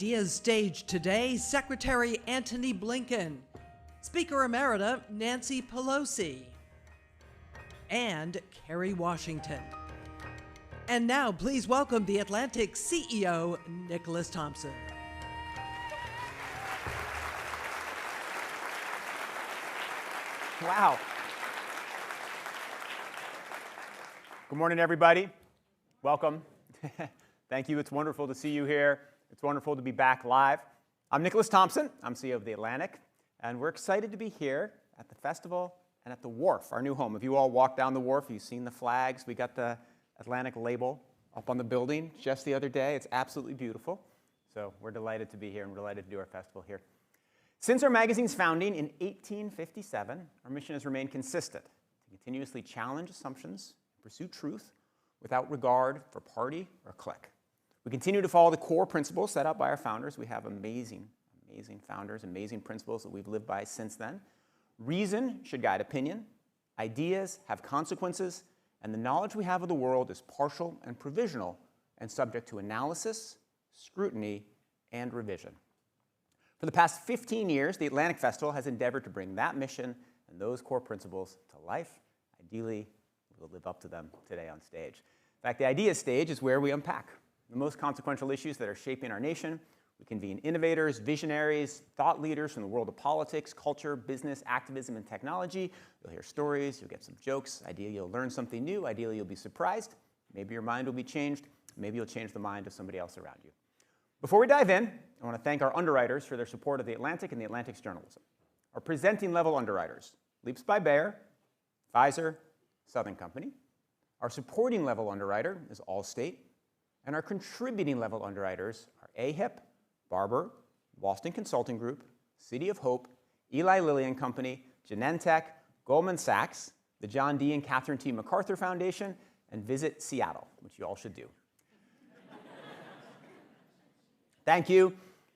Ideas stage today, Secretary Antony Blinken, Speaker Emerita Nancy Pelosi, and Kerry Washington. And now, please welcome the Atlantic CEO, Nicholas Thompson. Wow. Good morning, everybody. Welcome. Thank you. It's wonderful to see you here. It's wonderful to be back live. I'm Nicholas Thompson. I'm CEO of The Atlantic, and we're excited to be here at the festival and at the wharf, our new home. If you all walk down the wharf, you've seen the flags. We got the Atlantic label up on the building just the other day. It's absolutely beautiful. So we're delighted to be here and we're delighted to do our festival here. Since our magazine's founding in 1857, our mission has remained consistent: to continuously challenge assumptions, pursue truth without regard for party or clique. We continue to follow the core principles set out by our founders. We have amazing founders, amazing principles that we've lived by since then. Reason should guide opinion. Ideas have consequences. And the knowledge we have of the world is partial and provisional and subject to analysis, scrutiny, and revision. For the past 15 years, the Atlantic Festival has endeavored to bring that mission and those core principles to life. Ideally, we'll live up to them today on stage. In fact, the Ideas stage is where we unpack the most consequential issues that are shaping our nation. We convene innovators, visionaries, thought leaders from the world of politics, culture, business, activism, and technology. You'll hear stories, you'll get some jokes. Ideally, you'll learn something new. Ideally, you'll be surprised. Maybe your mind will be changed. Maybe you'll change the mind of somebody else around you. Before we dive in, I want to thank our underwriters for their support of The Atlantic and The Atlantic's journalism. Our presenting level underwriters: Leaps by Bayer, Pfizer, Southern Company. Our supporting level underwriter is Allstate. And our contributing level underwriters are AHIP, Barber, Boston Consulting Group, City of Hope, Eli Lilly and Company, Genentech, Goldman Sachs, the John D. and Catherine T. MacArthur Foundation, and Visit Seattle, which you all should do. Thank you.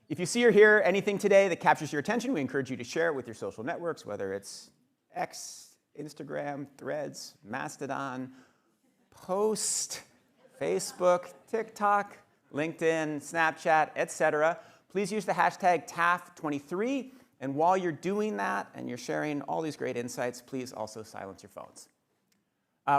If you see or hear anything today that captures your attention, we encourage you to share it with your social networks, whether it's X, Instagram, Threads, Mastodon, Post, Facebook, TikTok, LinkedIn, Snapchat, etc. Please use the hashtag TAF23. And while you're doing that and you're sharing all these great insights, please also silence your phones.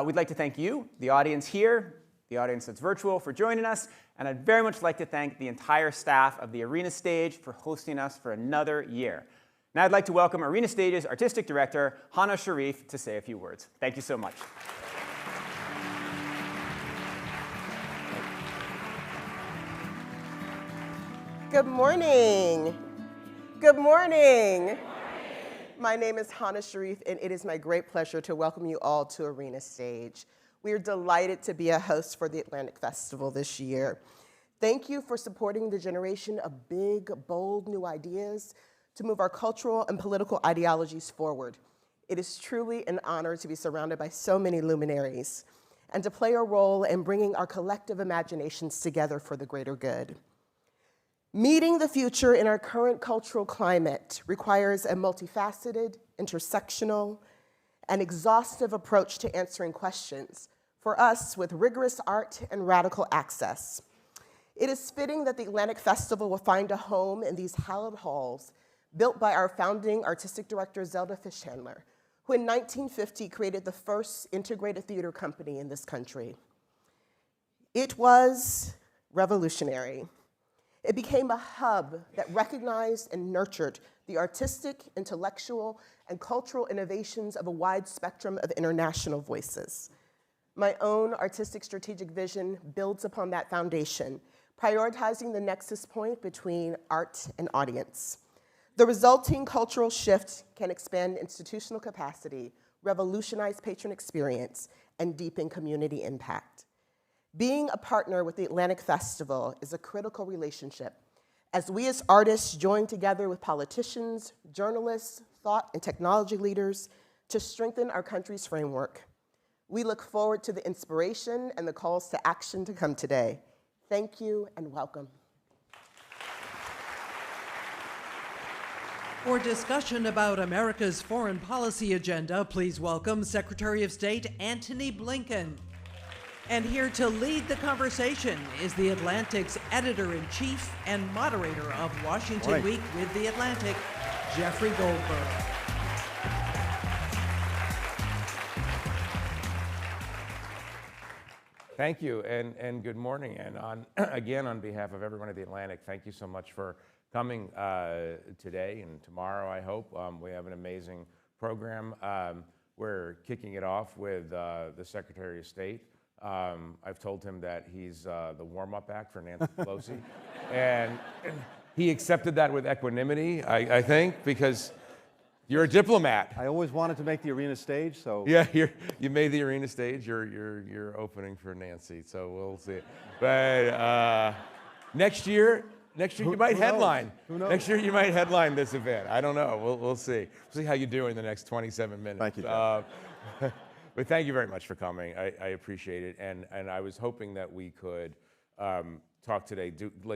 We'd like to thank you, the audience here, the audience that's virtual, for joining us. And I'd very much like to thank the entire staff of the Arena Stage for hosting us for another year. Now I'd like to welcome Arena Stage's Artistic Director, Hannah Sharif, to say a few words. Thank you so much. Good morning. Good morning. My name is Hannah Sharif, and it is my great pleasure to welcome you all to Arena Stage. We are delighted to be a host for the Atlantic Festival this year. Thank you for supporting the generation of big, bold new ideas to move our cultural and political ideologies forward. It is truly an honor to be surrounded by so many luminaries and to play a role in bringing our collective imaginations together for the greater good. Meeting the future in our current cultural climate requires a multifaceted, intersectional, and exhaustive approach to answering questions, for us with rigorous art and radical access. It is fitting that the Atlantic Festival will find a home in these hallowed halls built by our founding artistic director, Zelda Fischhandler, who in 1950 created the first integrated theater company in this country. It was revolutionary. It became a hub that recognized and nurtured the artistic, intellectual, and cultural innovations of a wide spectrum of international voices. My own artistic strategic vision builds upon that foundation, prioritizing the nexus point between art and audience. The resulting cultural shift can expand institutional capacity, revolutionize patron experience, and deepen community impact. Being a partner with the Atlantic Festival is a critical relationship, as we as artists join together with politicians, journalists, thought and technology leaders to strengthen our country's framework. We look forward to the inspiration and the calls to action to come today. Thank you and welcome. For discussion about America's foreign policy agenda, please welcome Secretary of State Antony Blinken. And here to lead the conversation is The Atlantic's editor-in-chief and moderator of Washington Week with The Atlantic, Jeffrey Goldberg. Thank you, and good morning. And again, on behalf of everyone at The Atlantic, thank you so much for coming today and tomorrow, I hope. We have an amazing program. We're kicking it off with the Secretary of State. I've told him that he's the warm-up act for Nancy Pelosi. and he accepted that with equanimity, I think, because you're a diplomat. I always wanted to make the arena stage, so. Yeah, you made the arena stage. You're opening for Nancy, so we'll see. But next year you might headline. Who knows? Next year you might headline this event. I don't know. We'll see. We'll see how you do in the next 27 minutes. Thank you, Jeff. But thank you very much for coming. I appreciate it, and I was hoping that we could talk today,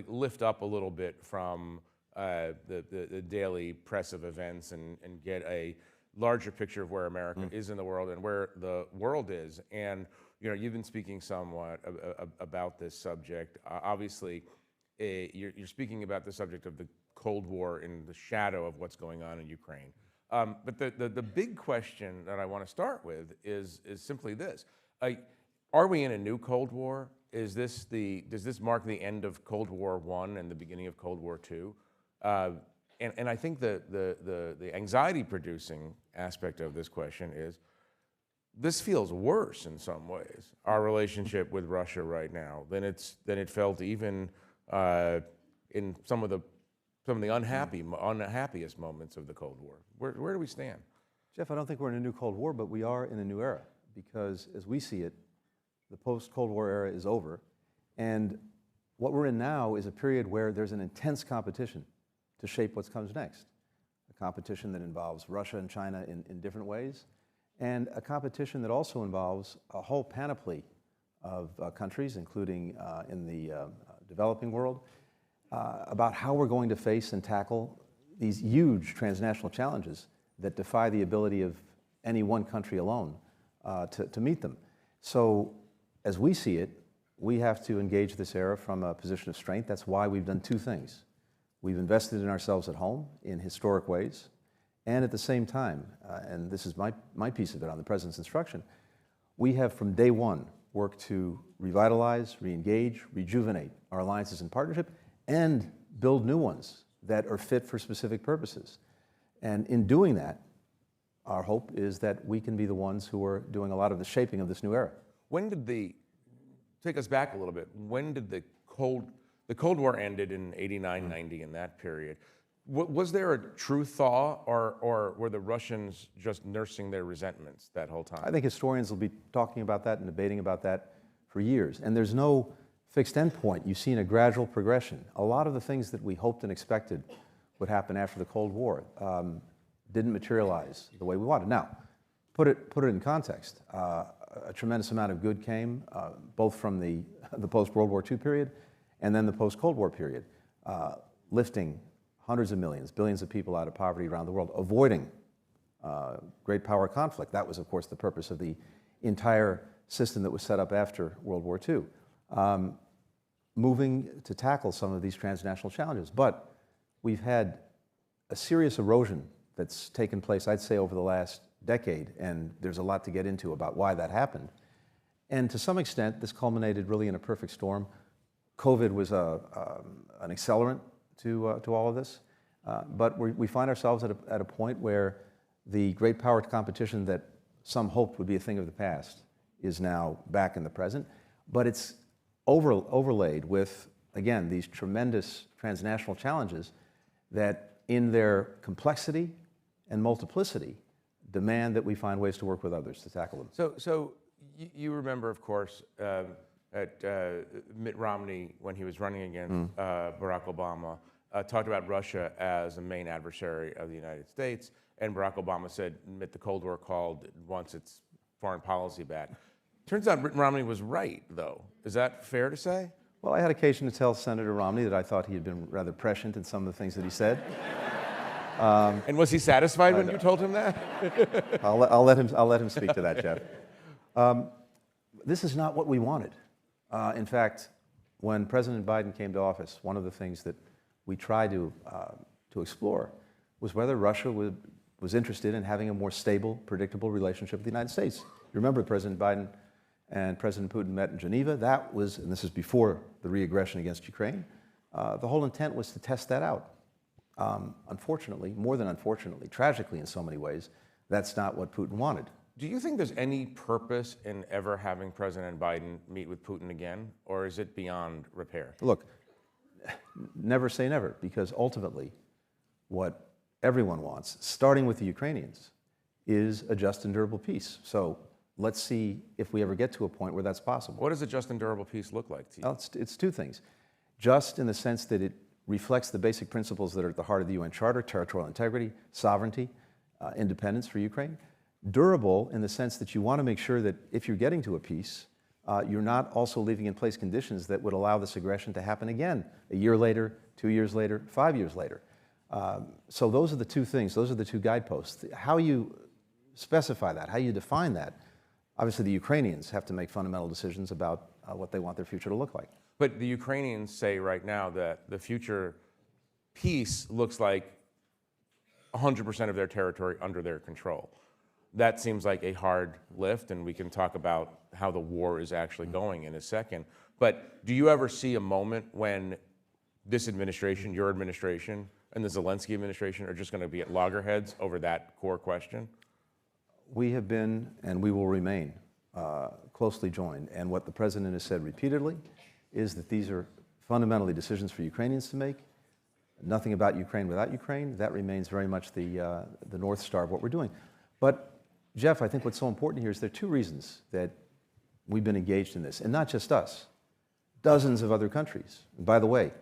lift up a little bit from the daily press of events and get a larger picture of where America is in the world and where the world is. And you've been speaking somewhat about this subject. Obviously, you're speaking about the subject of the Cold War in the shadow of what's going on in Ukraine. But the big question that I want to start with is simply this: are we in a new Cold War? Does this mark the end of Cold War I and the beginning of Cold War II? And I think the anxiety-producing aspect of this question is this feels worse in some ways, our relationship with Russia right now, than it felt even in some of the unhappiest moments of the Cold War. Where do we stand? Jeff, I don't think we're in a new Cold War, but we are in a new era, because as we see it, the post-Cold War era is over, and what we're in now is a period where there's an intense competition to shape what comes next. A competition that involves Russia and China in different ways, and a competition that also involves a whole panoply of countries, including in the developing world, about how we're going to face and tackle these huge transnational challenges that defy the ability of any one country alone to meet them. So, as we see it, we have to engage this era from a position of strength. That's why we've done two things. We've invested in ourselves at home in historic ways, and at the same time, and this is my piece of it on the President's instruction, we have from day one worked to revitalize, re-engage, rejuvenate our alliances and partnership, and build new ones that are fit for specific purposes. And in doing that, our hope is that we can be the ones who are doing a lot of the shaping of this new era. Take us back a little bit, when did the Cold War ended in 89, 90, in that period? Was there a true thaw, or were the Russians just nursing their resentments that whole time? I think historians will be talking about that and debating about that for years. And there's no fixed endpoint. You've seen a gradual progression. A lot of the things that we hoped and expected would happen after the Cold War didn't materialize the way we wanted. Now, put it in context. A tremendous amount of good came, both from the post-World War II period and then the post-Cold War period, lifting hundreds of millions, billions of people out of poverty around the world, avoiding great power conflict. That was, of course, the purpose of the entire system that was set up after World War II. Moving to tackle some of these transnational challenges. But we've had a serious erosion that's taken place, I'd say, over the last decade, and there's a lot to get into about why that happened. And to some extent, this culminated really in a perfect storm. COVID was an accelerant to all of this, but we find ourselves at a point where the great power competition that some hoped would be a thing of the past is now back in the present, but it's overlaid with, again, these tremendous transnational challenges that in their complexity and multiplicity demand that we find ways to work with others to tackle them. So you remember, of course, at Mitt Romney, when he was running against Barack Obama, talked about Russia as a main adversary of the United States, and Barack Obama said, Mitt, the Cold War called, wants its foreign policy back. Turns out Mitt Romney was right, though. Is that fair to say? Well, I had occasion to tell Senator Romney that I thought he had been rather prescient in some of the things that he said. And was he satisfied when you told him that? I'll let him speak to that, Jeff. this is not what we wanted. In fact, when President Biden came to office, one of the things that we tried to explore was whether Russia was interested in having a more stable, predictable relationship with the United States. You remember President Biden and President Putin met in Geneva. That was, and this is before the re-aggression against Ukraine, the whole intent was to test that out. Unfortunately, more than unfortunately, tragically in so many ways, that's not what Putin wanted. Do you think there's any purpose in ever having President Biden meet with Putin again, or is it beyond repair? Look, never say never, because ultimately what everyone wants, starting with the Ukrainians, is a just and durable peace. So let's see if we ever get to a point where that's possible. What does a just and durable peace look like to you? Well, it's two things. Just in the sense that it reflects the basic principles that are at the heart of the UN Charter: territorial integrity, sovereignty, independence for Ukraine. Durable in the sense that you want to make sure that if you're getting to a peace, you're not also leaving in place conditions that would allow this aggression to happen again a year later, 2 years later, 5 years later. So those are the two things, those are the two guideposts. How you specify that, how you define that, obviously the Ukrainians have to make fundamental decisions about what they want their future to look like. But the Ukrainians say right now that the future peace looks like 100% of their territory under their control. That seems like a hard lift, and we can talk about how the war is actually going in a second. But do you ever see a moment when this administration, your administration, and the Zelensky administration are just going to be at loggerheads over that core question? We have been, and we will remain, closely joined. And what the President has said repeatedly is that these are fundamentally decisions for Ukrainians to make. Nothing about Ukraine without Ukraine. That remains very much the North Star of what we're doing. But Jeff, I think what's so important here is there are two reasons that we've been engaged in this, and not just us, dozens of other countries. And by the way,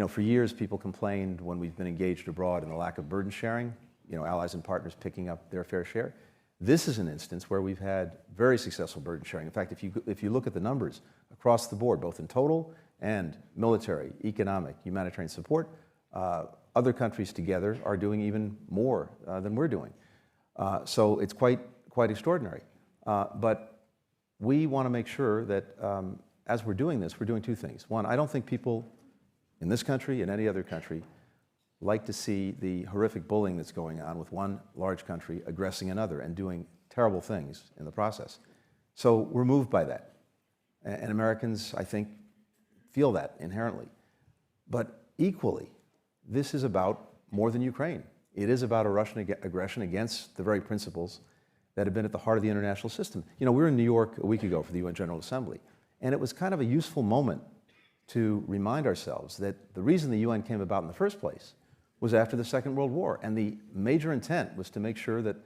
for years people complained when we've been engaged abroad in the lack of burden sharing, allies and partners picking up their fair share. This is an instance where we've had very successful burden sharing. In fact, if you look at the numbers across the board, both in total and military, economic, humanitarian support, other countries together are doing even more than we're doing. So it's quite extraordinary. But we want to make sure that as we're doing this, we're doing two things. One, I don't think people in this country and any other country like to see the horrific bullying that's going on with one large country aggressing another and doing terrible things in the process. So we're moved by that. And Americans, I think, feel that inherently. But equally, this is about more than Ukraine. It is about a Russian aggression against the very principles that have been at the heart of the international system. We were in New York a week ago for the UN General Assembly, and it was kind of a useful moment to remind ourselves that the reason the UN came about in the first place was after the Second World War, and the major intent was to make sure that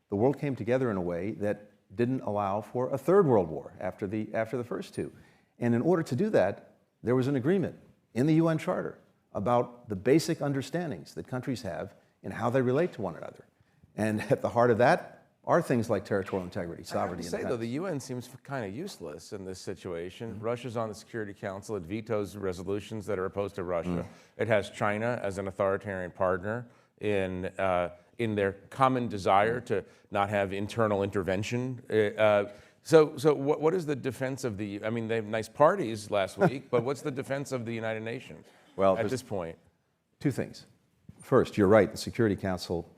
the world came together in a way that didn't allow for a third world war after the first two. And in order to do that, there was an agreement in the UN Charter about the basic understandings that countries have in how they relate to one another. And at the heart of that are things like territorial integrity, sovereignty, and I have to say, though, the UN seems kind of useless in this situation. Russia's on the Security Council. It vetoes resolutions that are opposed to Russia. It has China as an authoritarian partner in their common desire to not have internal intervention. So what is the defense of the, I mean, they have nice parties last week, but what's the defense of the United Nations at this point? Two things. First, you're right, the Security Council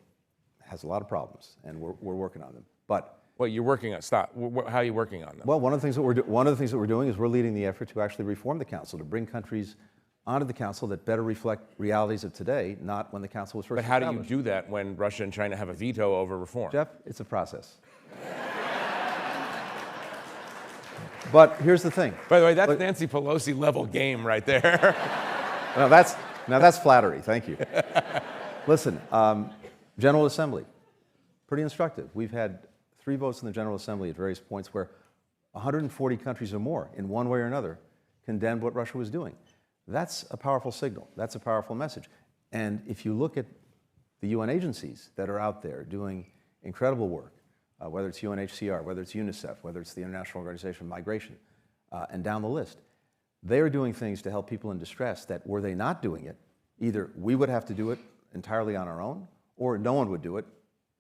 has a lot of problems, and we're working on them. But well, you're working on, how are you working on them? Well, one of the things that we're doing is we're leading the effort to actually reform the council, to bring countries onto the council that better reflect realities of today, not when the council was first established. But how do you do that when Russia and China have a veto over reform? Jeff, it's a process. But here's the thing. By the way, that's Nancy Pelosi level game right there. Now that's flattery. Thank you. Listen, General Assembly, pretty instructive. We've had 3 votes in the General Assembly at various points where 140 countries or more, in one way or another, condemned what Russia was doing. That's a powerful signal. That's a powerful message. And if you look at the UN agencies that are out there doing incredible work, whether it's UNHCR, whether it's UNICEF, whether it's the International Organization for Migration, and down the list, they are doing things to help people in distress that, were they not doing it, either we would have to do it entirely on our own, or no one would do it,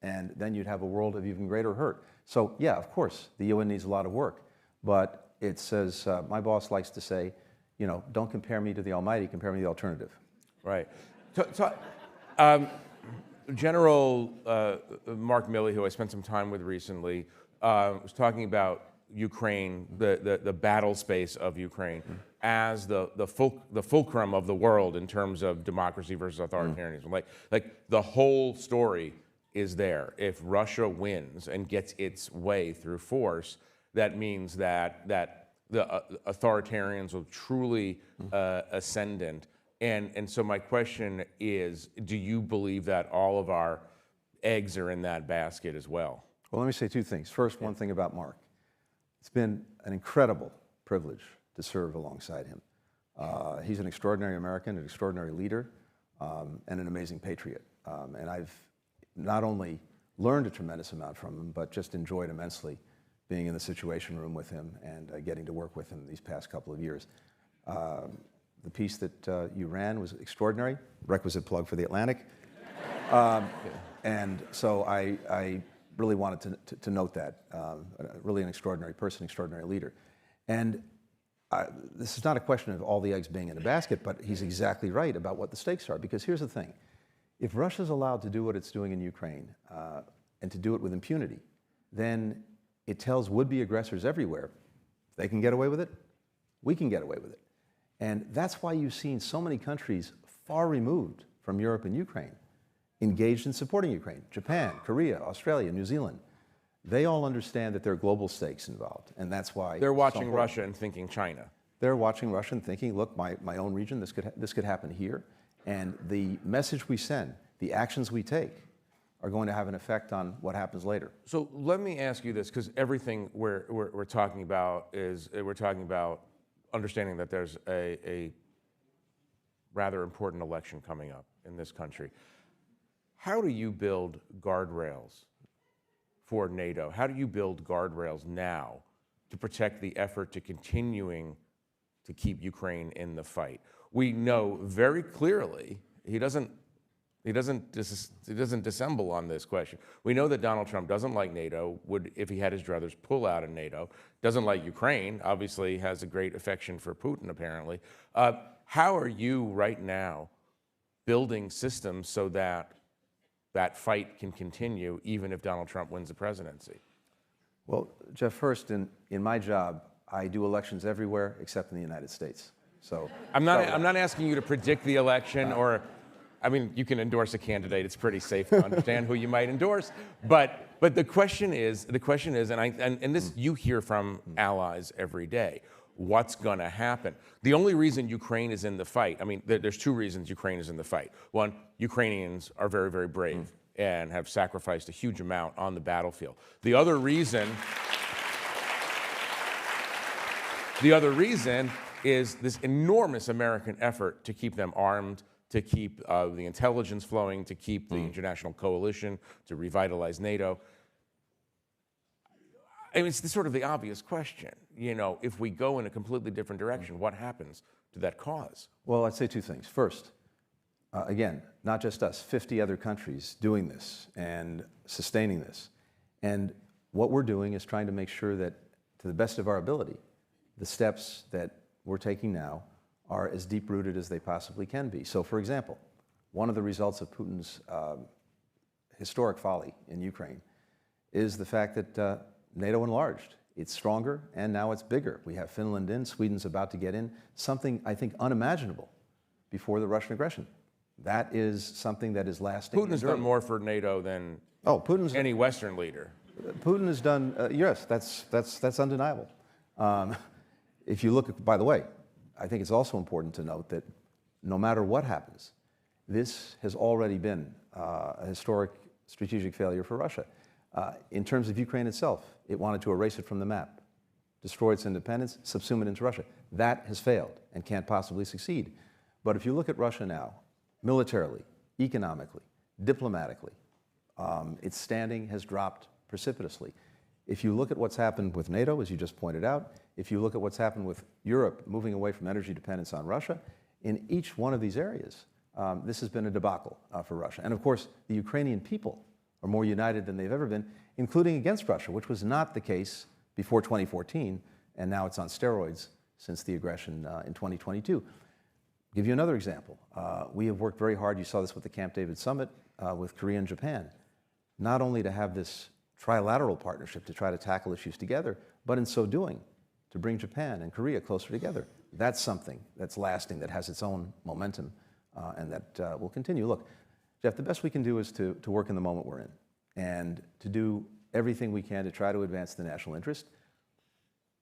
and then you'd have a world of even greater hurt. So yeah, of course, the UN needs a lot of work. but it says, my boss likes to say, you know, don't compare me to the Almighty, compare me to the alternative. Right. General Mark Milley, who I spent some time with recently, was talking about Ukraine, the battle space of Ukraine, as the fulcrum of the world in terms of democracy versus authoritarianism. Like the whole story is there. If Russia wins and gets its way through force, that means that the authoritarians will truly ascendant. And so my question is, do you believe that all of our eggs are in that basket as well? Well, let me say two things. First, one thing about Mark. It's been an incredible privilege to serve alongside him. He's an extraordinary American, an extraordinary leader, and an amazing patriot. And I've not only learned a tremendous amount from him, but just enjoyed immensely being in the Situation Room with him and getting to work with him these past couple of years. The piece that you ran was extraordinary, requisite plug for The Atlantic. And so I really wanted to note that. Really an extraordinary person, extraordinary leader. And this is not a question of all the eggs being in a basket, but he's exactly right about what the stakes are. Because here's the thing. If Russia's allowed to do what it's doing in Ukraine, and to do it with impunity, then it tells would-be aggressors everywhere, they can get away with it, we can get away with it. And that's why you've seen so many countries far removed from Europe and Ukraine engaged in supporting Ukraine. Japan, Korea, Australia, New Zealand. They all understand that there are global stakes involved, and that's why they're watching Russia and thinking China. They're watching Russia and thinking, look, my own region, this could happen here. And the message we send, the actions we take, are going to have an effect on what happens later. So let me ask you this, because everything we're talking about is we're talking about understanding that there's a rather important election coming up in this country. How do you build guardrails for NATO? How do you build guardrails now to protect the effort to continuing to keep Ukraine in the fight? We know very clearly he doesn't dissemble on this question. We know that Donald Trump doesn't like NATO, would, if he had his druthers, pull out of NATO, doesn't like Ukraine, obviously has a great affection for Putin, apparently. How are you right now building systems so that that fight can continue even if Donald Trump wins the presidency? Well, Jeff, first, in my job, I do elections everywhere except in the United States. So I'm not asking you to predict the election or, I mean, you can endorse a candidate. It's pretty safe to understand who you might endorse. But the question is, and this you hear from allies every day. What's going to happen? The only reason Ukraine is in the fight, I mean, there's two reasons Ukraine is in the fight. One, Ukrainians are very, very brave and have sacrificed a huge amount on the battlefield. The other reason is this enormous American effort to keep them armed, to keep the intelligence flowing, to keep the international coalition, to revitalize NATO. I mean, it's sort of the obvious question. You know, if we go in a completely different direction, what happens to that cause? Well, I'd say two things. First, again, not just us, 50 other countries doing this and sustaining this. And what we're doing is trying to make sure that, to the best of our ability, the steps that we're taking now are as deep-rooted as they possibly can be. So, for example, one of the results of Putin's historic folly in Ukraine is the fact that NATO enlarged. It's stronger, and now it's bigger. We have Finland in, Sweden's about to get in, something, I think, unimaginable before the Russian aggression. That is something that is lasting. Putin has done more for NATO than any Western leader. Putin has done, yes, that's undeniable. If you look, by the way, I think it's also important to note that no matter what happens, this has already been a historic strategic failure for Russia. In terms of Ukraine itself, it wanted to erase it from the map, destroy its independence, subsume it into Russia. That has failed and can't possibly succeed. But if you look at Russia now, militarily, economically, diplomatically, its standing has dropped precipitously. If you look at what's happened with NATO, as you just pointed out, if you look at what's happened with Europe moving away from energy dependence on Russia, in each one of these areas, this has been a debacle for Russia. And of course, the Ukrainian people are more united than they've ever been, including against Russia, which was not the case before 2014, and now it's on steroids since the aggression in 2022. Give you another example. We have worked very hard, you saw this with the Camp David Summit, with Korea and Japan, not only to have this trilateral partnership to try to tackle issues together, but in so doing, to bring Japan and Korea closer together. That's something that's lasting, that has its own momentum, and that will continue. Look, Jeff, the best we can do is to work in the moment we're in, and to do everything we can to try to advance the national interest.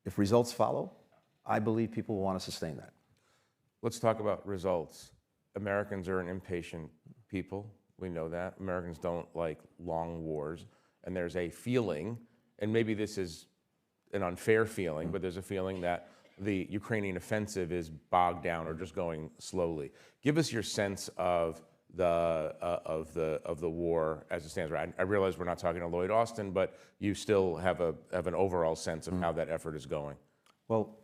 If results follow, I believe people will want to sustain that. Let's talk about results. Americans are an impatient people. We know that. Americans don't like long wars. And there's a feeling, and maybe this is an unfair feeling, but there's a feeling that the Ukrainian offensive is bogged down or just going slowly. Give us your sense of the war as it stands. Right? I realize we're not talking to Lloyd Austin, but you still have an overall sense of how that effort is going. Well,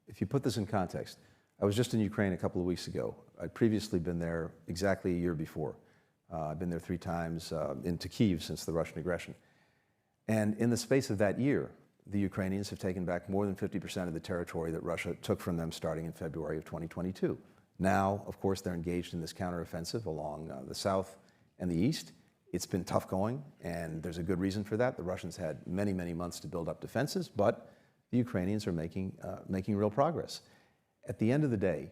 if you put this in context, I was just in Ukraine a couple of weeks ago. I'd previously been there exactly a year before. I've been there 3 times, into Kyiv since the Russian aggression. And in the space of that year, the Ukrainians have taken back more than 50% of the territory that Russia took from them starting in February of 2022. Now, of course, they're engaged in this counteroffensive along the south and the east. It's been tough going, and there's a good reason for that. The Russians had many, many months to build up defenses, but the Ukrainians are making real progress. At the end of the day,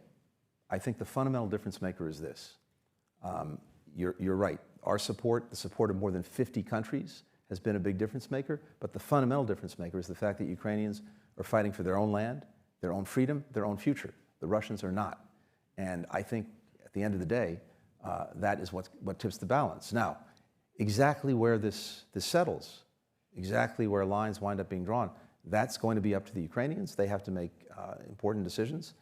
I think the fundamental difference maker is this. You're right. Our support, the support of more than 50 countries, has been a big difference maker, but the fundamental difference maker is the fact that Ukrainians are fighting for their own land, their own freedom, their own future. The Russians are not. And I think at the end of the day, that is what tips the balance. Now, exactly where this settles, exactly where lines wind up being drawn, that's going to be up to the Ukrainians. They have to make important decisions,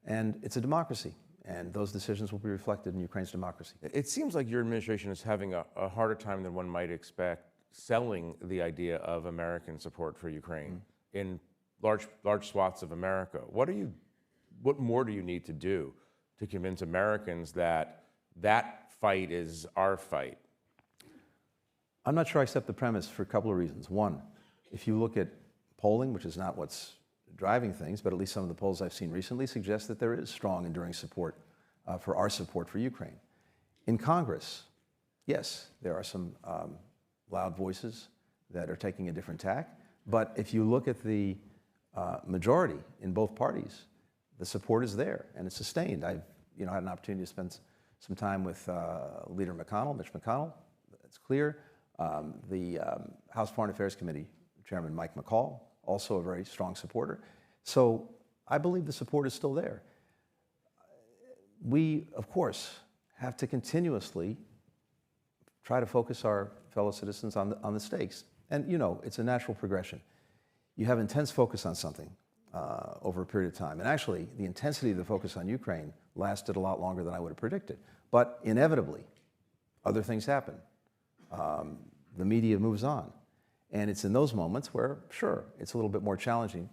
and it's a democracy. And those decisions will be reflected in Ukraine's democracy. It seems like your administration is having a harder time than one might expect selling the idea of American support for Ukraine in large swaths of America. What more do you need to do to convince Americans that that fight is our fight? I'm not sure I accept the premise for a couple of reasons. One, if you look at polling, which is not what's driving things, but at least some of the polls I've seen recently suggest that there is strong, enduring support for our support for Ukraine. In Congress, yes, there are some loud voices that are taking a different tack, but if you look at the majority in both parties, the support is there and it's sustained. I've had an opportunity to spend some time with Leader Mitch McConnell. It's clear. The House Foreign Affairs Committee Chairman Mike McCall, also a very strong supporter. So I believe the support is still there. We, of course, have to continuously try to focus our fellow citizens on the stakes. And it's a natural progression. You have intense focus on something over a period of time. And actually, the intensity of the focus on Ukraine lasted a lot longer than I would have predicted. But inevitably, other things happen. The media moves on. And it's in those moments where, sure, it's a little bit more challenging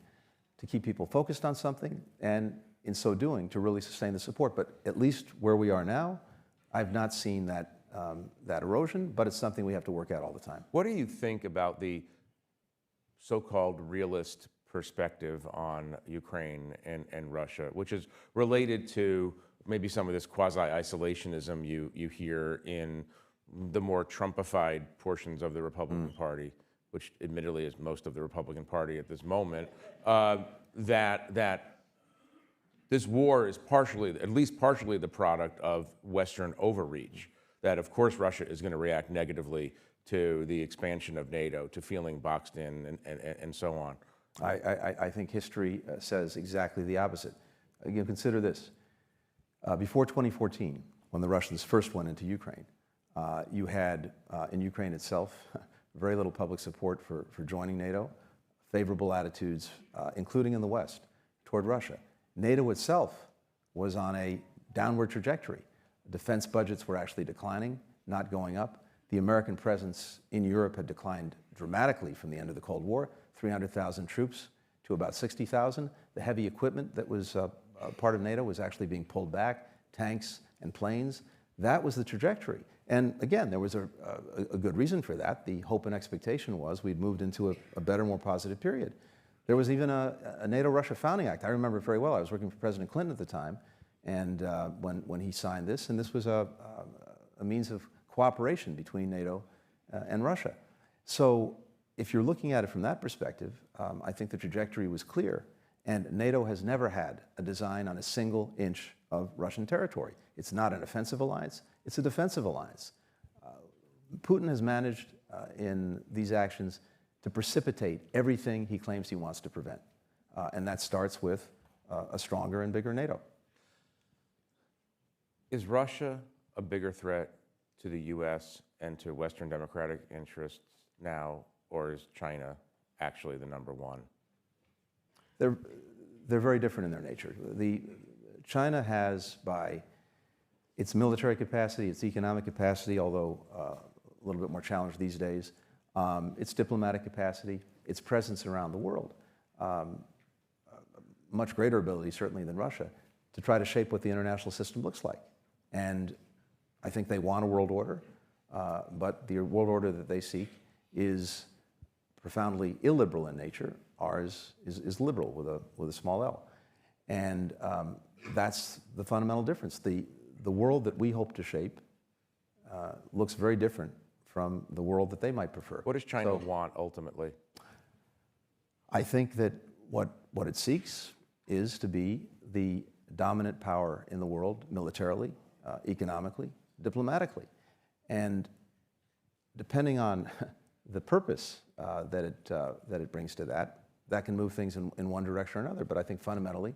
to keep people focused on something, and in so doing, to really sustain the support. But at least where we are now, I've not seen that erosion, but it's something we have to work out all the time. What do you think about the so-called realist perspective on Ukraine and Russia, which is related to maybe some of this quasi-isolationism you hear in the more Trumpified portions of the Republican Party, which admittedly is most of the Republican Party at this moment, that this war is at least partially the product of Western overreach, that of course Russia is going to react negatively to the expansion of NATO, to feeling boxed in and so on. I think history says exactly the opposite. Again, consider this. Before 2014, when the Russians first went into Ukraine, you had in Ukraine itself very little public support for joining NATO, favorable attitudes, including in the West, toward Russia. NATO itself was on a downward trajectory. Defense budgets were actually declining, not going up. The American presence in Europe had declined dramatically from the end of the Cold War, 300,000 troops to about 60,000. The heavy equipment that was part of NATO was actually being pulled back, tanks and planes. That was the trajectory. And again, there was a good reason for that. The hope and expectation was we'd moved into a better, more positive period. There was even a NATO-Russia Founding Act. I remember it very well. I was working for President Clinton at the time, and when he signed this, and this was a means of cooperation between NATO and Russia. So if you're looking at it from that perspective, I think the trajectory was clear, and NATO has never had a design on a single inch of Russian territory. It's not an offensive alliance, it's a defensive alliance. Putin has managed in these actions to precipitate everything he claims he wants to prevent. And that starts with a stronger and bigger NATO. Is Russia a bigger threat to the U.S. and to Western democratic interests now, or is China actually the number one? They're very different in their nature. China has, by its military capacity, its economic capacity, although a little bit more challenged these days, its diplomatic capacity, its presence around the world, much greater ability, certainly, than Russia, to try to shape what the international system looks like. And I think they want a world order, but the world order that they seek is profoundly illiberal in nature. Ours is liberal with a small l. And that's the fundamental difference. The world that we hope to shape looks very different from the world that they might prefer. What does China want ultimately? I think that what it seeks is to be the dominant power in the world militarily, economically, diplomatically. And depending on the purpose that it brings to that can move things in one direction or another. But I think fundamentally,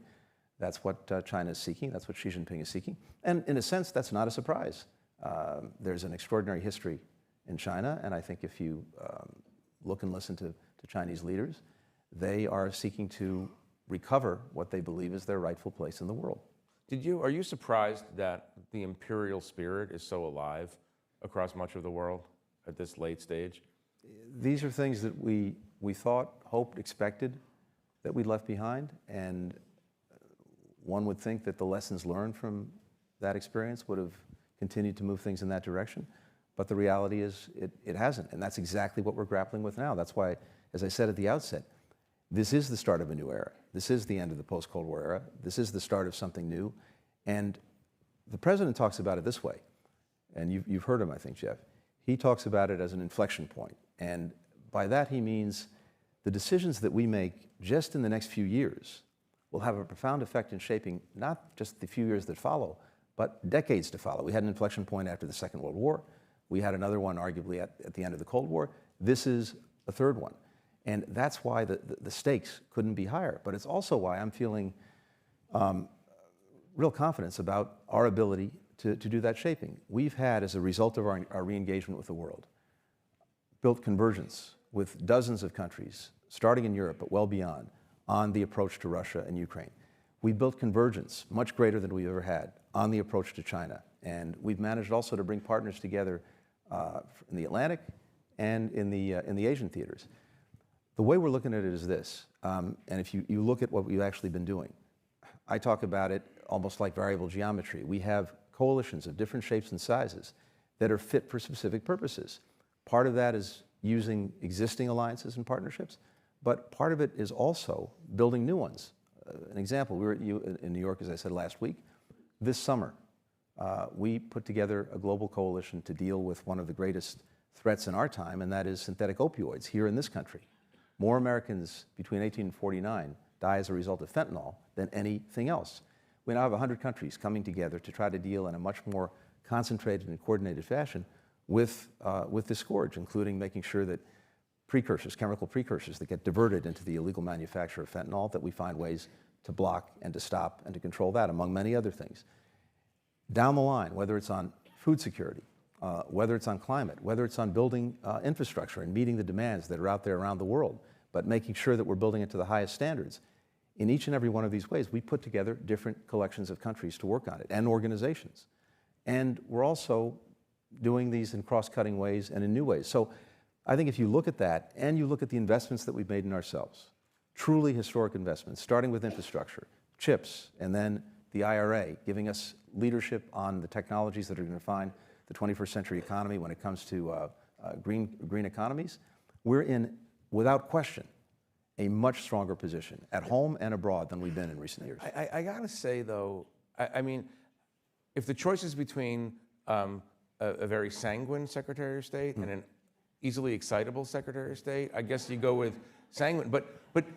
that's what China is seeking. That's what Xi Jinping is seeking. And in a sense, that's not a surprise. There's an extraordinary history in China, and I think if you look and listen to Chinese leaders, they are seeking to recover what they believe is their rightful place in the world. Are you surprised that the imperial spirit is so alive across much of the world at this late stage? These are things that we thought, hoped, expected that we left behind, and one would think that the lessons learned from that experience would have continued to move things in that direction. But the reality is it hasn't, and that's exactly what we're grappling with now. That's why, as I said at the outset, this is the start of a new era. This is the end of the post-Cold War era. This is the start of something new. And the president talks about it this way, and you've heard him, I think, Jeff. He talks about it as an inflection point. And by that he means the decisions that we make just in the next few years will have a profound effect in shaping not just the few years that follow, but decades to follow. We had an inflection point after the Second World War. We had another one arguably at the end of the Cold War. This is a third one. And that's why the stakes couldn't be higher. But it's also why I'm feeling real confidence about our ability to do that shaping. We've had, as a result of our re-engagement with the world, built convergence with dozens of countries, starting in Europe, but well beyond, on the approach to Russia and Ukraine. We built convergence, much greater than we've ever had, on the approach to China. And we've managed also to bring partners together in the Atlantic and in the Asian theaters. The way we're looking at it is this, and if you look at what we've actually been doing, I talk about it almost like variable geometry. We have coalitions of different shapes and sizes that are fit for specific purposes. Part of that is using existing alliances and partnerships, but part of it is also building new ones. An example, we were in New York, as I said last week. This summer, we put together a global coalition to deal with one of the greatest threats in our time, and that is synthetic opioids here in this country. More Americans between 18 and 49 die as a result of fentanyl than anything else. We now have 100 countries coming together to try to deal in a much more concentrated and coordinated fashion with this scourge, including making sure that precursors, chemical precursors that get diverted into the illegal manufacture of fentanyl, that we find ways to block and to stop and to control that, among many other things. Down the line, whether it's on food security, whether it's on climate, whether it's on building infrastructure and meeting the demands that are out there around the world, but making sure that we're building it to the highest standards. In each and every one of these ways, we put together different collections of countries to work on it, and organizations. And we're also doing these in cross-cutting ways and in new ways. So I think if you look at that, and you look at the investments that we've made in ourselves, truly historic investments, starting with infrastructure, chips, and then the IRA, giving us leadership on the technologies that are going to define the 21st century economy when it comes to green economies, we're in, without question, a much stronger position at home and abroad than we've been in recent years. I gotta say though, I mean, if the choice is between a very sanguine Secretary of State and an easily excitable Secretary of State, I guess you go with sanguine. But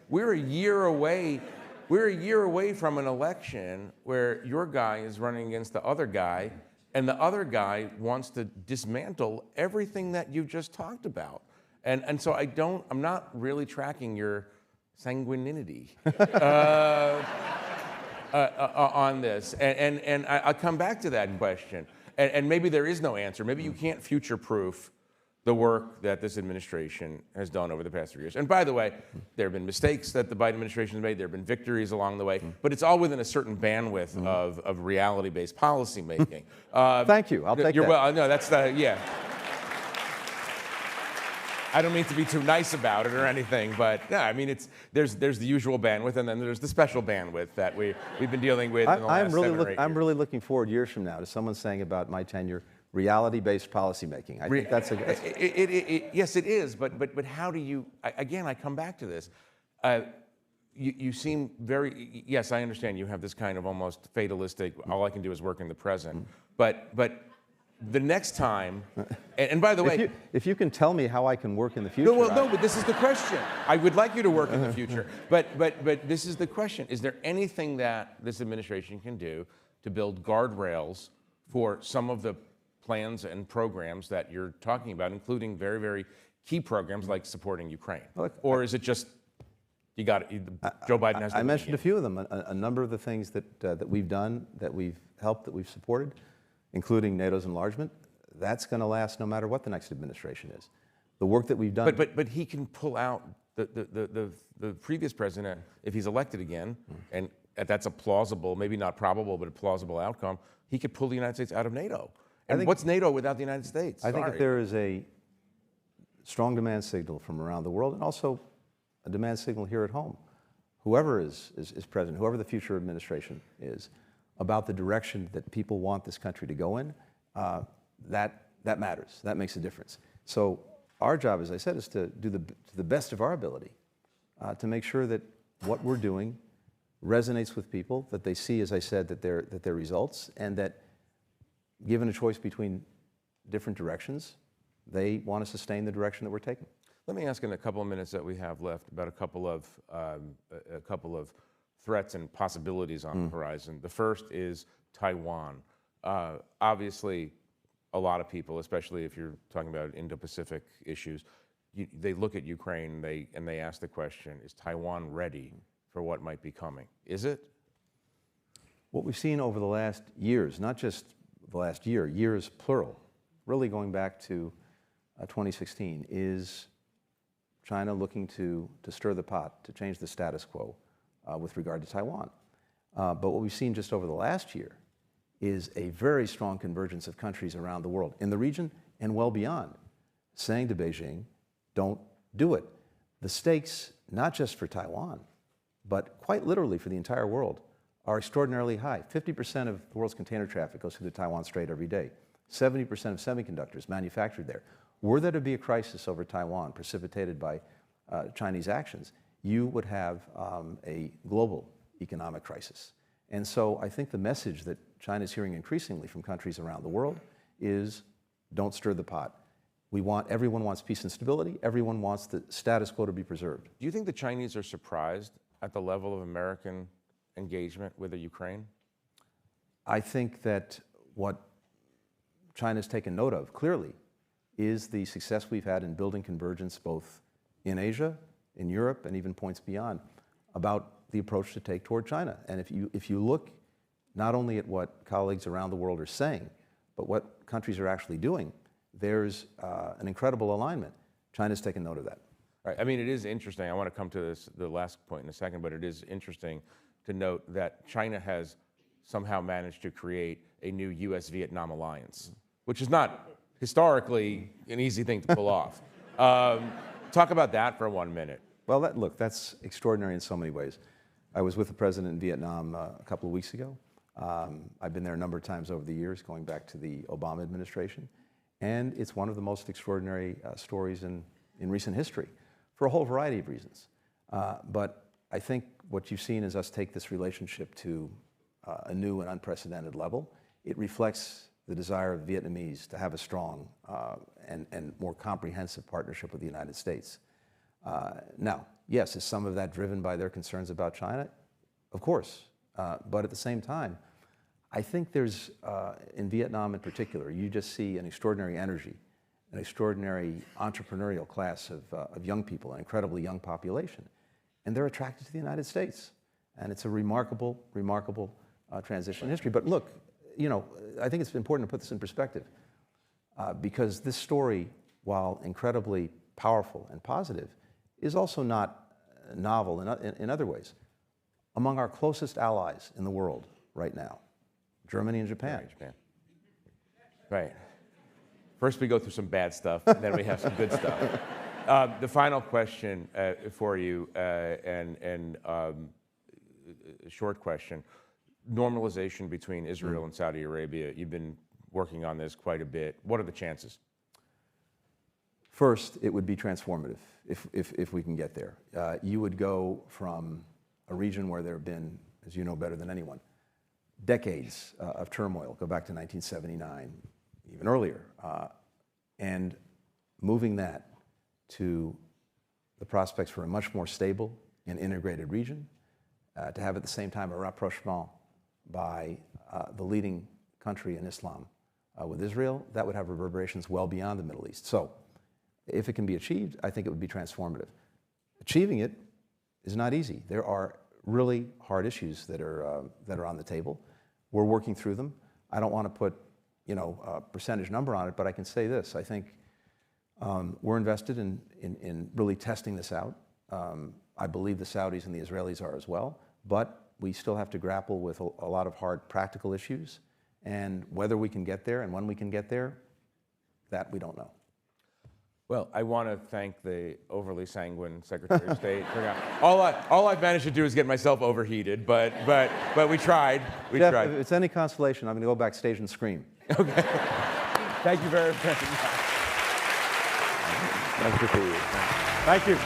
we're a year away. We're a year away from an election where your guy is running against the other guy, and the other guy wants to dismantle everything that you've just talked about. And so I'm not really tracking your sanguinity on this. And I'll come back to that question. And maybe there is no answer. Maybe you can't future-proof the work that this administration has done over the past 3 years. And by the way, there have been mistakes that the Biden administration has made. There have been victories along the way. But it's all within a certain bandwidth of reality-based policy making. Thank you. I'll take that. Well, no, that's the, yeah. I don't mean to be too nice about it or anything, but yeah, I mean, there's the usual bandwidth, and then there's the special bandwidth that we've been dealing with in the last 7 or 8 years. I'm really looking forward years from now to someone saying about my tenure, reality-based policymaking. I think that's yes, it is, but how do you, again, I come back to this. You seem very, yes, I understand you have this kind of almost fatalistic, all I can do is work in the present, but the next time, and by the way, if you can tell me how I can work in the future. But this is the question. I would like you to work in the future, but this is the question. Is there anything that this administration can do to build guardrails for some of the plans and programs that you're talking about, including very, very key programs like supporting Ukraine? Or is it just, Joe Biden has to I mentioned a few of them. A number of the things that we've done, that we've helped, that we've supported, including NATO's enlargement, that's going to last no matter what the next administration is. The work that we've done. But he can pull out the previous president if he's elected again, and that's a plausible, maybe not probable, but a plausible outcome. He could pull the United States out of NATO. And what's NATO without the United States? I think if there is a strong demand signal from around the world, and also a demand signal here at home, whoever is president, whoever the future administration is, about the direction that people want this country to go in, that matters. That makes a difference. So our job, as I said, is to do to the best of our ability to make sure that what we're doing resonates with people, that they see, as I said, that they're results, and that given a choice between different directions, they want to sustain the direction that we're taking. Let me ask in a couple of minutes that we have left about a couple of threats and possibilities on the horizon. The first is Taiwan. Obviously, a lot of people, especially if you're talking about Indo-Pacific issues, they look at Ukraine and they ask the question, is Taiwan ready for what might be coming? Is it? What we've seen over the last years, not just the last year, years plural, really going back to 2016, is China looking to stir the pot, to change the status quo with regard to Taiwan. But what we've seen just over the last year is a very strong convergence of countries around the world, in the region and well beyond, saying to Beijing, don't do it. The stakes, not just for Taiwan, but quite literally for the entire world, are extraordinarily high. 50% of the world's container traffic goes through the Taiwan Strait every day. 70% of semiconductors manufactured there. Were there to be a crisis over Taiwan precipitated by Chinese actions, you would have a global economic crisis. And so I think the message that China is hearing increasingly from countries around the world is, don't stir the pot. Everyone wants peace and stability. Everyone wants the status quo to be preserved. Do you think the Chinese are surprised at the level of American engagement with the Ukraine? I think that what China's taken note of, clearly, is the success we've had in building convergence both in Asia, in Europe, and even points beyond, about the approach to take toward China. And if you look not only at what colleagues around the world are saying, but what countries are actually doing, there's an incredible alignment. China's taken note of that. Right. I mean, it is interesting. I want to come to the last point in a second, but it is interesting to note that China has somehow managed to create a new U.S.-Vietnam alliance, which is not historically an easy thing to pull off. Talk about that for 1 minute. Well, look, that's extraordinary in so many ways. I was with the president in Vietnam a couple of weeks ago. I've been there a number of times over the years, going back to the Obama administration. And it's one of the most extraordinary stories in recent history, for a whole variety of reasons. But I think what you've seen is us take this relationship to a new and unprecedented level. It reflects the desire of Vietnamese to have a strong and more comprehensive partnership with the United States. Now, yes, is some of that driven by their concerns about China? Of course. But at the same time, I think there's, in Vietnam in particular, you just see an extraordinary energy, an extraordinary entrepreneurial class of young people, an incredibly young population. And they're attracted to the United States. And it's a remarkable, remarkable transition in history. But look, I think it's important to put this in perspective because this story, while incredibly powerful and positive, is also not novel in other ways. Among our closest allies in the world right now, Germany and Japan. Right. First we go through some bad stuff, and then we have some good stuff. The final question for you, and a short question. Normalization between Israel and Saudi Arabia. You've been working on this quite a bit. What are the chances? First, it would be transformative if we can get there. You would go from a region where there have been, as you know better than anyone, decades of turmoil, go back to 1979, even earlier, and moving that to the prospects for a much more stable and integrated region, to have at the same time a rapprochement by the leading country in Islam with Israel, that would have reverberations well beyond the Middle East. So if it can be achieved, I think it would be transformative. Achieving it is not easy. There are really hard issues that are on the table. We're working through them. I don't want to put a percentage number on it, but I can say this. I think we're invested in really testing this out. I believe the Saudis and the Israelis are as well, but we still have to grapple with a lot of hard practical issues, and whether we can get there and when we can get there, that we don't know. Well, I want to thank the overly sanguine Secretary of State. All I've managed to do is get myself overheated, but we tried. Jeff, if it's any consolation, I'm going to go backstage and scream. Okay. Thank you very much. Nice to see you. Thank you.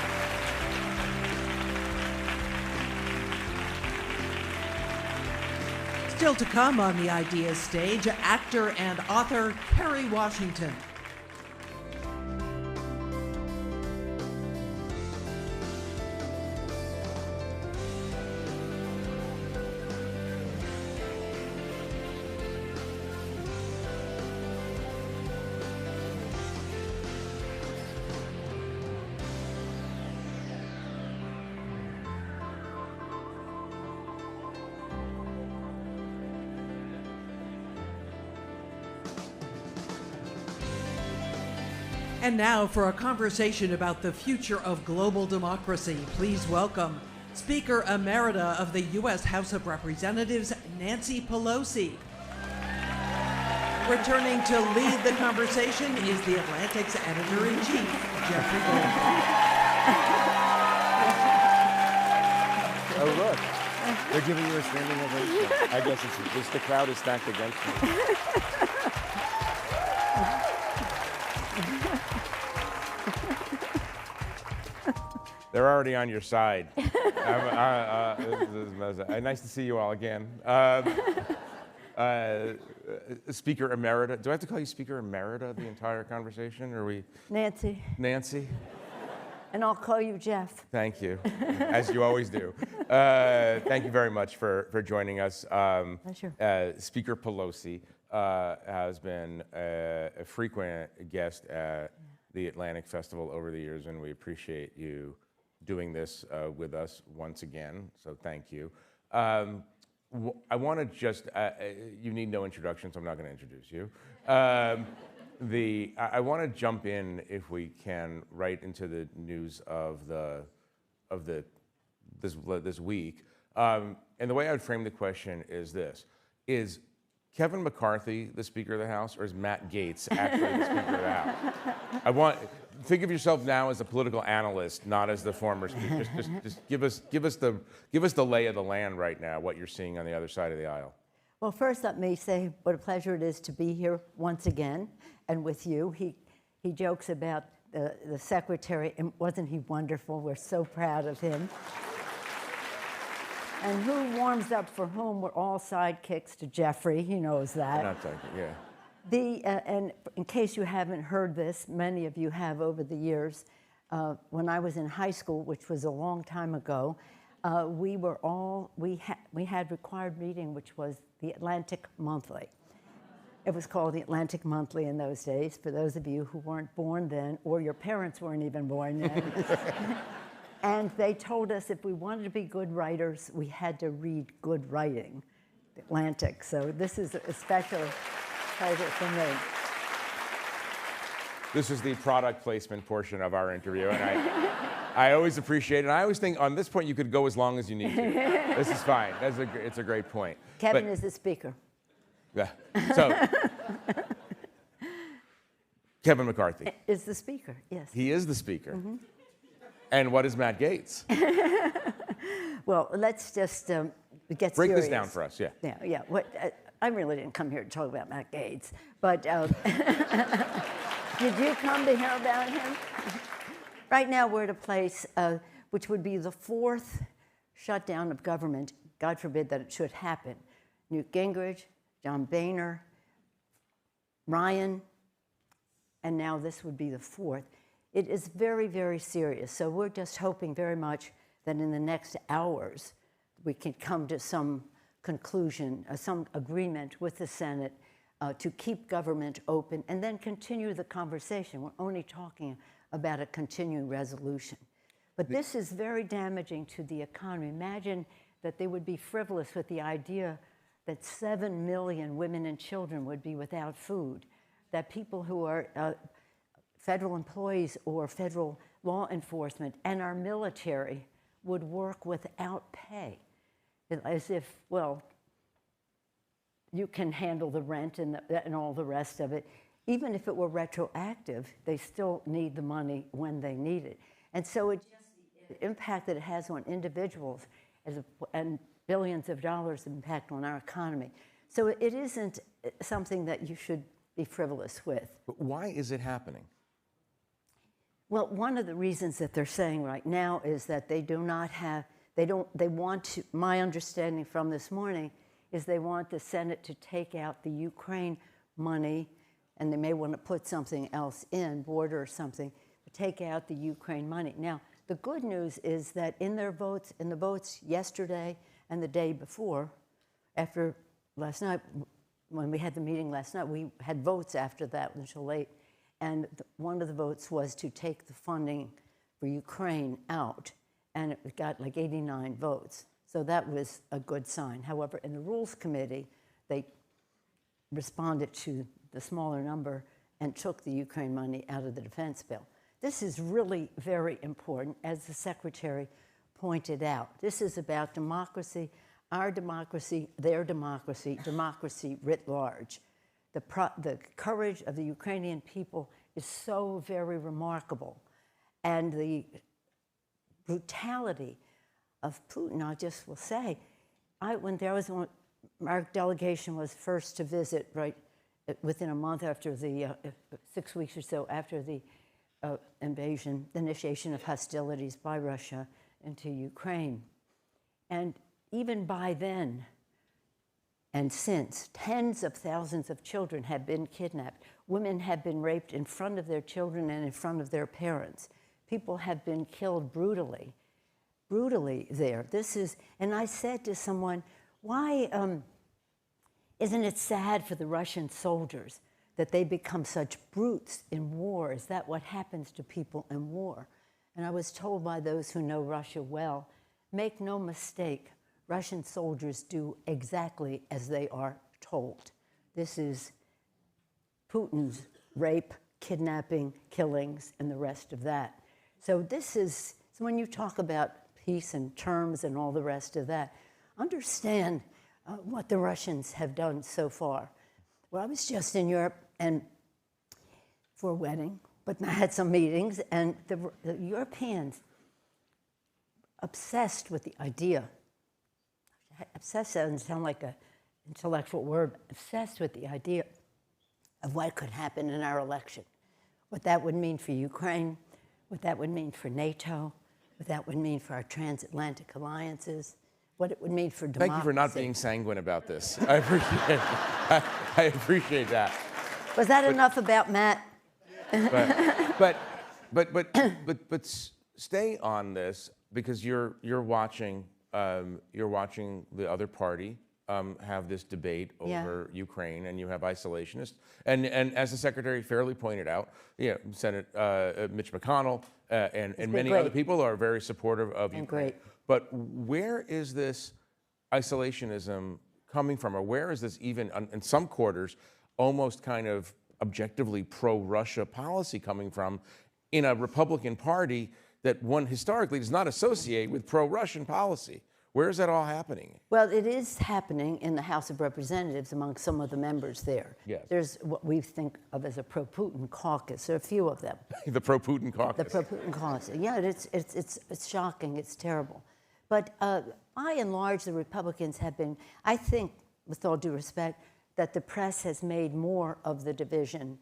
Still to come on the Ideas stage, actor and author Kerry Washington. And now for a conversation about the future of global democracy, please welcome Speaker Emerita of the U.S. House of Representatives, Nancy Pelosi. Returning to lead the conversation is the Atlantic's editor-in-chief, Jeffrey Goldberg. Oh, look. They're giving you a standing ovation. I guess it's just the crowd is stacked against me. They're already on your side. Nice to see you all again. Speaker Emerita. Do I have to call you Speaker Emerita the entire conversation? Or are we? Nancy. Nancy? And I'll call you Jeff. Thank you, as you always do. Thank you very much for joining us. Pleasure. Speaker Pelosi has been a frequent guest at the Atlantic Festival over the years, and we appreciate you doing this with us once again, so thank you. I want to just, you need no introduction, so I'm not going to introduce you. I want to jump in, if we can, right into the news of this week. And the way I would frame the question is this: is Kevin McCarthy the Speaker of the House, or is Matt Gaetz actually the Speaker of the House? Think of yourself now as a political analyst, not as the former Speaker. Just give us the lay of the land right now, what you're seeing on the other side of the aisle. Well, first let me say what a pleasure it is to be here once again and with you. He jokes about the secretary, and wasn't he wonderful? We're so proud of him. And who warms up for whom? We're all sidekicks to Jeffrey. He knows that. We're not talking, yeah. And in case you haven't heard this, many of you have over the years, when I was in high school, which was a long time ago, we had required reading, which was the Atlantic Monthly. It was called the Atlantic Monthly in those days, for those of you who weren't born then, or your parents weren't even born then. And they told us if we wanted to be good writers, we had to read good writing, the Atlantic. So this is a special pleasure for me. This is the product placement portion of our interview, and I always appreciate it. And I always think on this point you could go as long as you need to. This is fine. It's a great point. Kevin is the speaker. Yeah. So, Kevin McCarthy. Is the speaker, yes. He is the speaker. Mm-hmm. And what is Matt Gaetz? Well, let's just get Break serious. this down for us, yeah. Yeah. I really didn't come here to talk about Matt Gaetz, but did you come to hear about him? Right now, we're at a place which would be the fourth shutdown of government. God forbid that it should happen. Newt Gingrich, John Boehner, Ryan, and now this would be the fourth. It is very, very serious. So we're just hoping very much that in the next hours we can come to some conclusion, some agreement with the Senate to keep government open and then continue the conversation. We're only talking about a continuing resolution. But this is very damaging to the economy. Imagine that they would be frivolous with the idea that 7 million women and children would be without food, that people who are federal employees or federal law enforcement and our military would work without pay, as if, well, you can handle the rent and all the rest of it. Even if it were retroactive, they still need the money when they need it. And so the impact that it has on individuals and billions of dollars of impact on our economy. So it isn't something that you should be frivolous with. But why is it happening? Well, one of the reasons that they're saying right now is that they want to, my understanding from this morning is they want the Senate to take out the Ukraine money, and they may want to put something else in, border or something, to take out the Ukraine money. Now, the good news is that in the votes yesterday and the day before, after last night, when we had the meeting last night, we had votes after that until late. And one of the votes was to take the funding for Ukraine out, and it got like 89 votes. So that was a good sign. However, in the Rules Committee, they responded to the smaller number and took the Ukraine money out of the defense bill. This is really very important, as the Secretary pointed out. This is about democracy, our democracy, their democracy, democracy writ large. The courage of the Ukrainian people is so very remarkable. And the brutality of Putin, I just will say, when our delegation was first to visit, right, within a month after 6 weeks or so after the initiation of hostilities by Russia into Ukraine. And even by then, and since, tens of thousands of children have been kidnapped. Women have been raped in front of their children and in front of their parents. People have been killed brutally there. And I said to someone, why isn't it sad for the Russian soldiers that they become such brutes in war? Is that what happens to people in war? And I was told by those who know Russia well, make no mistake, Russian soldiers do exactly as they are told. This is Putin's rape, kidnapping, killings, and the rest of that. So when you talk about peace and terms and all the rest of that, understand what the Russians have done so far. Well, I was just in Europe and for a wedding, but I had some meetings, and the Europeans obsessed with the idea. Obsessed doesn't sound like an intellectual word. Obsessed with the idea of what could happen in our election. what that would mean for Ukraine, what that would mean for NATO, what that would mean for our transatlantic alliances, what it would mean for democracy. Thank you for not being sanguine about this. I appreciate I appreciate that. Was that enough about Matt? But stay on this, because you're watching the other party have this debate over Ukraine, and you have isolationists, and as the secretary fairly pointed out, Senate Mitch McConnell and many other people are very supportive of Ukraine. Great. But where is this isolationism coming from, or where is this even in some quarters almost kind of objectively pro-Russia policy coming from in a Republican Party that one historically does not associate with pro-Russian policy? Where is that all happening? Well, it is happening in the House of Representatives among some of the members there. Yes. There's what we think of as a pro-Putin caucus. There are a few of them. The pro-Putin caucus. The pro-Putin caucus. Yeah, it's shocking. It's terrible. But by and large, the Republicans have been, I think, with all due respect, that the press has made more of the division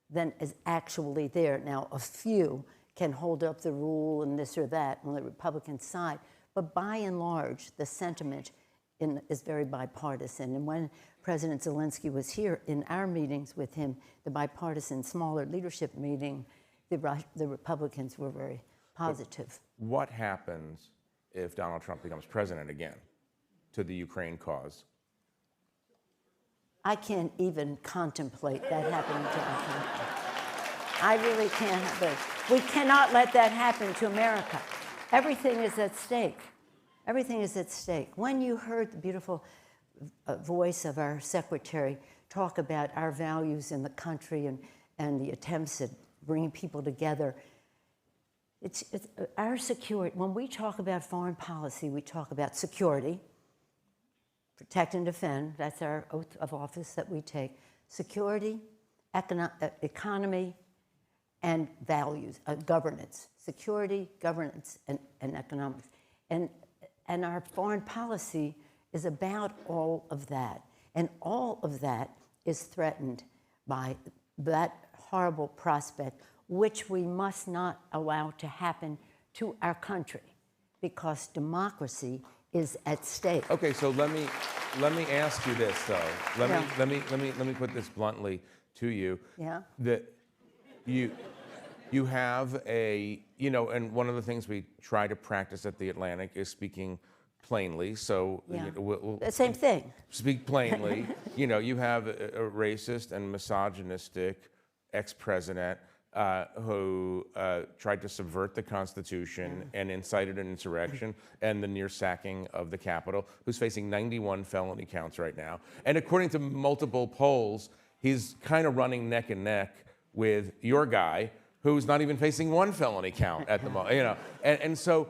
than is actually there. Now, a few can hold up the rule and this or that on the Republican side, but by and large, the sentiment is very bipartisan. And when President Zelensky was here in our meetings with him, the bipartisan smaller leadership meeting, the Republicans were very positive. But what happens if Donald Trump becomes president again to the Ukraine cause? I can't even contemplate that happening to our country. I really can't. But we cannot let that happen to America. Everything is at stake. Everything is at stake. When you heard the beautiful voice of our secretary talk about our values in the country and the attempts at bringing people together, it's our security. When we talk about foreign policy, we talk about security, protect and defend. That's our oath of office that we take. Security, economy, and values, governance. Security, governance, and economics. And our foreign policy is about all of that. And all of that is threatened by that horrible prospect, which we must not allow to happen to our country, because democracy is at stake. Okay, so let me ask you this though. Let me put this bluntly to you. Yeah. That you have and one of the things we try to practice at the Atlantic is speaking plainly. So we'll the same thing. Speak plainly. You have a racist and misogynistic ex-president who tried to subvert the Constitution and incited an insurrection and the near sacking of the Capitol, who's facing 91 felony counts right now. And according to multiple polls, he's kind of running neck and neck with your guy, who's not even facing one felony count at the moment. And so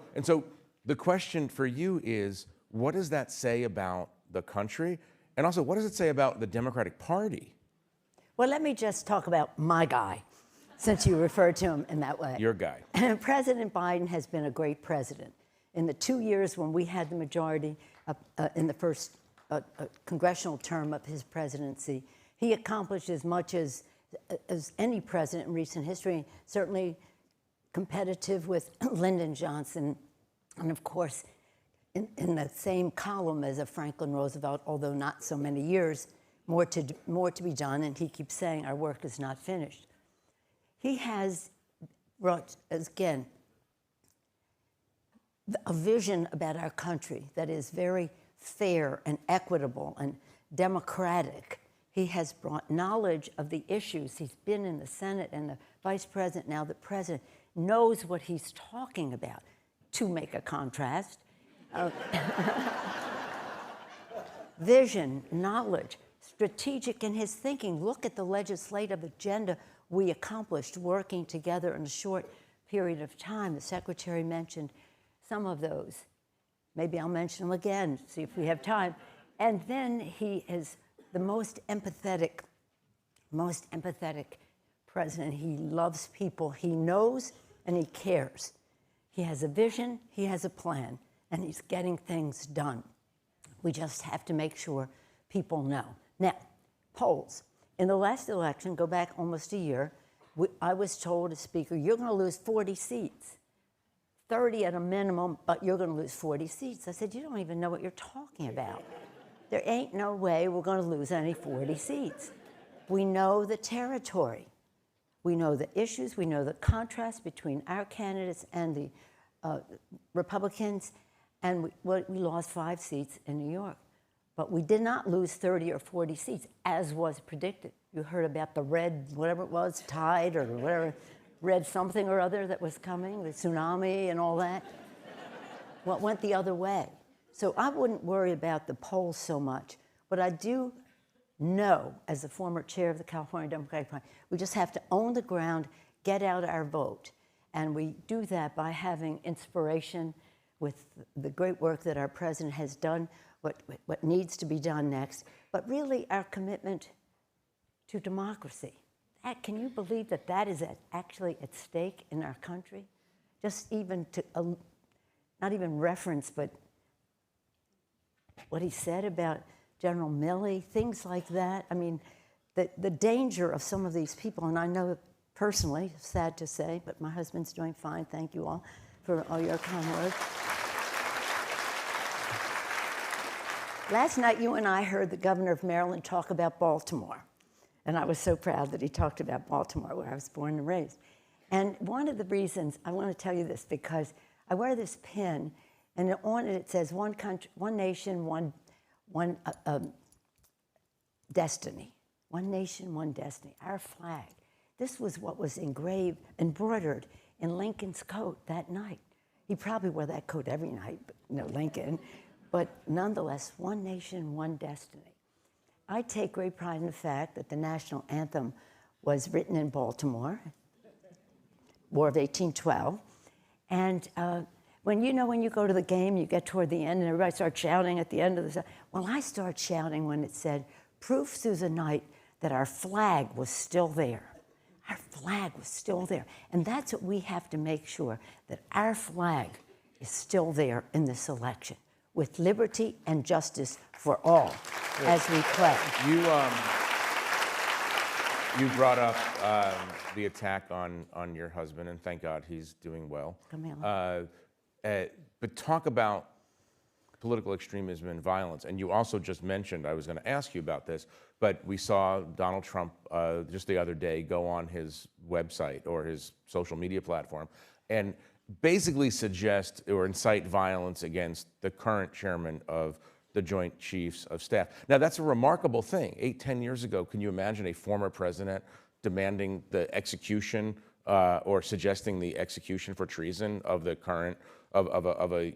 the question for you is, what does that say about the country? And also, what does it say about the Democratic Party? Well, let me just talk about my guy, since you referred to him in that way. Your guy. President Biden has been a great president. In the 2 years when we had the majority in the first congressional term of his presidency, he accomplished as much as any president in recent history, certainly competitive with Lyndon Johnson, and of course, in the same column as a Franklin Roosevelt, although not so many years, more to be done, and he keeps saying our work is not finished. He has brought, again, a vision about our country that is very fair and equitable and democratic. He has brought knowledge of the issues. He's been in the Senate, and the vice president, now the president, knows what he's talking about. To make a contrast, vision, knowledge, strategic in his thinking. Look at the legislative agenda we accomplished working together in a short period of time. The secretary mentioned some of those. Maybe I'll mention them again, see if we have time. And then he is the most empathetic president. He loves people. He knows and he cares. He has a vision, he has a plan, and he's getting things done. We just have to make sure people know. Now, polls. In the last election, go back almost a year, I was told as Speaker, you're going to lose 40 seats, 30 at a minimum, but you're going to lose 40 seats. I said, you don't even know what you're talking about. There ain't no way we're going to lose any 40 seats. We know the territory. We know the issues. We know the contrast between our candidates and the Republicans, and we lost 5 seats in New York. But we did not lose 30 or 40 seats, as was predicted. You heard about the red, whatever it was, tide or whatever, red something or other that was coming, the tsunami and all that. Well, it went the other way. So I wouldn't worry about the polls so much. But I do know, as the former chair of the California Democratic Party, we just have to own the ground, get out our vote. And we do that by having inspiration with the great work that our president has done, what needs to be done next, but really our commitment to democracy. Can you believe that that is actually at stake in our country? Just even to, not even reference, but what he said about General Milley, things like that. I mean, the danger of some of these people, and I know personally, sad to say, but my husband's doing fine, thank you all for all your kind words. Last night, you and I heard the governor of Maryland talk about Baltimore. And I was so proud that he talked about Baltimore, where I was born and raised. And one of the reasons, I want to tell you this, because I wear this pin, and on it says, one country, one nation, one destiny. One nation, one destiny, our flag. This was what was engraved, embroidered in Lincoln's coat that night. He probably wore that coat every night, but, Lincoln. But nonetheless, one nation, one destiny. I take great pride in the fact that the national anthem was written in Baltimore, War of 1812. And when you go to the game, you get toward the end and everybody starts shouting at the end of the song. Well, I start shouting when it said, proof through the night that our flag was still there. Our flag was still there. And that's what we have to make sure, that our flag is still there in this election, with liberty and justice for all, as we pray. You brought up the attack on your husband, and thank God he's doing well. But talk about political extremism and violence. And you also just mentioned, I was going to ask you about this, but we saw Donald Trump just the other day go on his website or his social media platform and basically suggest or incite violence against the current chairman of the Joint Chiefs of Staff. Now, that's a remarkable thing. 10 years ago, can you imagine a former president demanding the execution or suggesting the execution for treason of the current, of a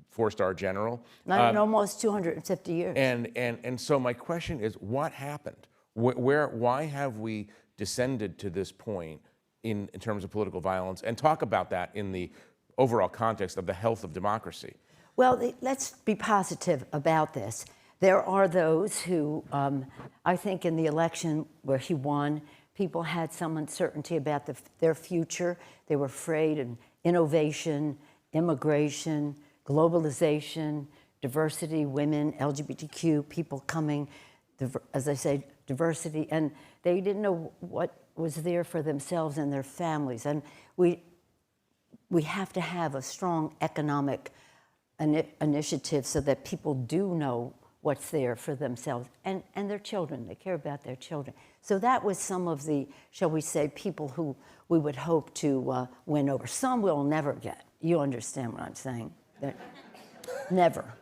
four-star general? Not in almost 250 years. And so my question is, what happened? Why have we descended to this point in terms of political violence? And talk about that in the overall context of the health of democracy. Well, let's be positive about this. There are those who, I think in the election where he won, people had some uncertainty about their future. They were afraid of innovation, immigration, globalization, diversity, women, LGBTQ, people coming, as I say, diversity, and they didn't know what was there for themselves and their families. And we have to have a strong economic initiative so that people do know what's there for themselves and their children. They care about their children. So that was some of the, shall we say, people who we would hope to win over. Some we'll never get. You understand what I'm saying? That never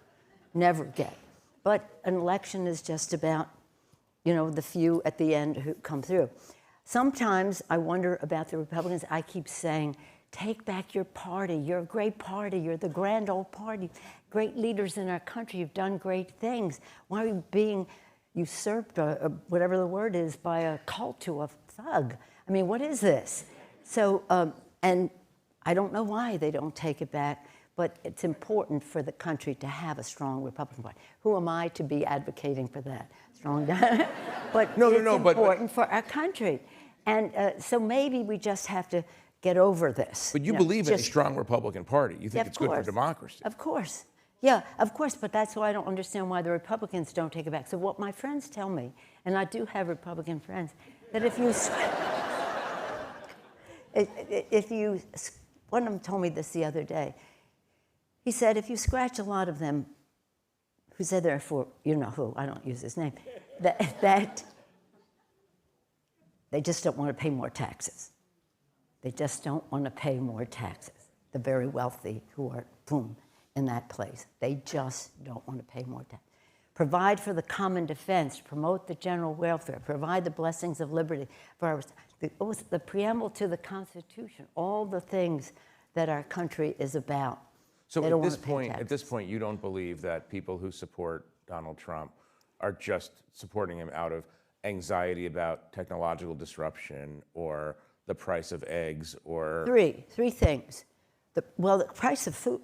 get. But an election is just about, the few at the end who come through. Sometimes I wonder about the Republicans. I keep saying, take back your party. You're a great party. You're the grand old party. Great leaders in our country. You've done great things. Why are you being usurped, or whatever the word is, by a cult to a thug? I mean, what is this? So, and I don't know why they don't take it back, but it's important for the country to have a strong Republican Party. Who am I to be advocating for that? Strong, but it's important for our country. And so maybe we just have to get over this. But you believe in a strong Republican Party. You think it's good for democracy. Of course. Yeah, of course, but that's why I don't understand why the Republicans don't take it back. So what my friends tell me, and I do have Republican friends, that if you... One of them told me this the other day. He said, if you scratch a lot of them, who said they're for, you know who, I don't use his name, that they just don't want to pay more taxes. They just don't want to pay more taxes. The very wealthy who are, boom, in that place. They just don't want to pay more taxes. Provide for the common defense, promote the general welfare, provide the blessings of liberty for our, the preamble to the Constitution, all the things that our country is about. So They at don't this want to pay point, taxes. you don't believe that people who support Donald Trump are just supporting him out of anxiety about technological disruption or the price of eggs or Three things. The price of food,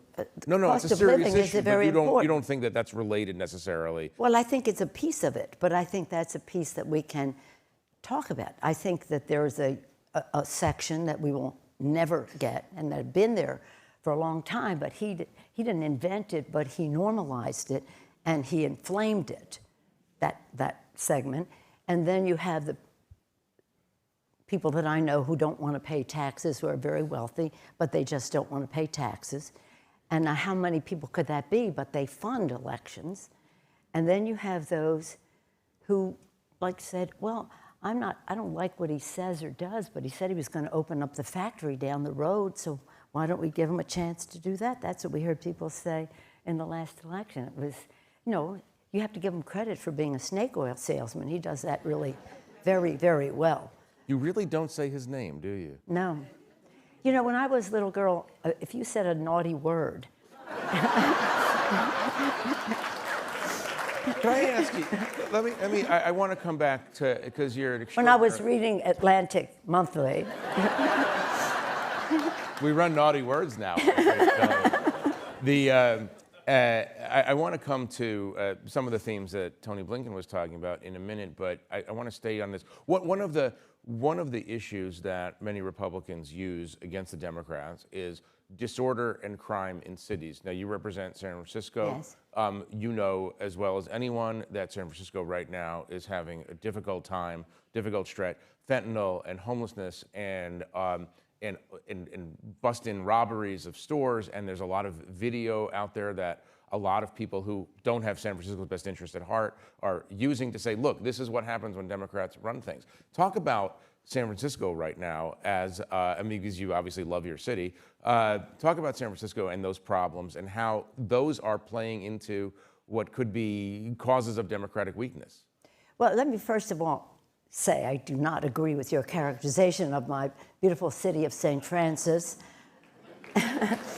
no, cost it's a of serious living issue, is very but you important. don't think that that's related necessarily. Well, I think it's a piece of it, but I think that's a piece that we can talk about. I think that there's a section that we will never get, and that had been there for a long time, but he didn't invent it, but he normalized it, and he inflamed it, that segment. And then you have the people that I know who don't want to pay taxes, who are very wealthy, but they just don't want to pay taxes. And now how many people could that be? But they fund elections. And then you have those who, like, said, well, I don't like what he says or does, but he said he was going to open up the factory down the road, so why don't we give him a chance to do that? That's what we heard people say in the last election. It was, you have to give him credit for being a snake oil salesman. He does that really very, very well. You really don't say his name, do you? No. When I was a little girl, if you said a naughty word. Can I ask you, I want to come back to, because you're an When I was reading Atlantic Monthly. We run naughty words now. I want to come to some of the themes that Tony Blinken was talking about in a minute, but I want to stay on this. One of the issues that many Republicans use against the Democrats is disorder and crime in cities. Now, you represent San Francisco. Yes. You know as well as anyone that San Francisco right now is having a difficult time, difficult stretch. Fentanyl and homelessness and bust-in robberies of stores, and there's a lot of video out there that a lot of people who don't have San Francisco's best interest at heart are using to say, look, this is what happens when Democrats run things. Talk about San Francisco right now as, because you obviously love your city, talk about San Francisco and those problems and how those are playing into what could be causes of Democratic weakness. Well, let me first of all say I do not agree with your characterization of my beautiful city of St. Francis.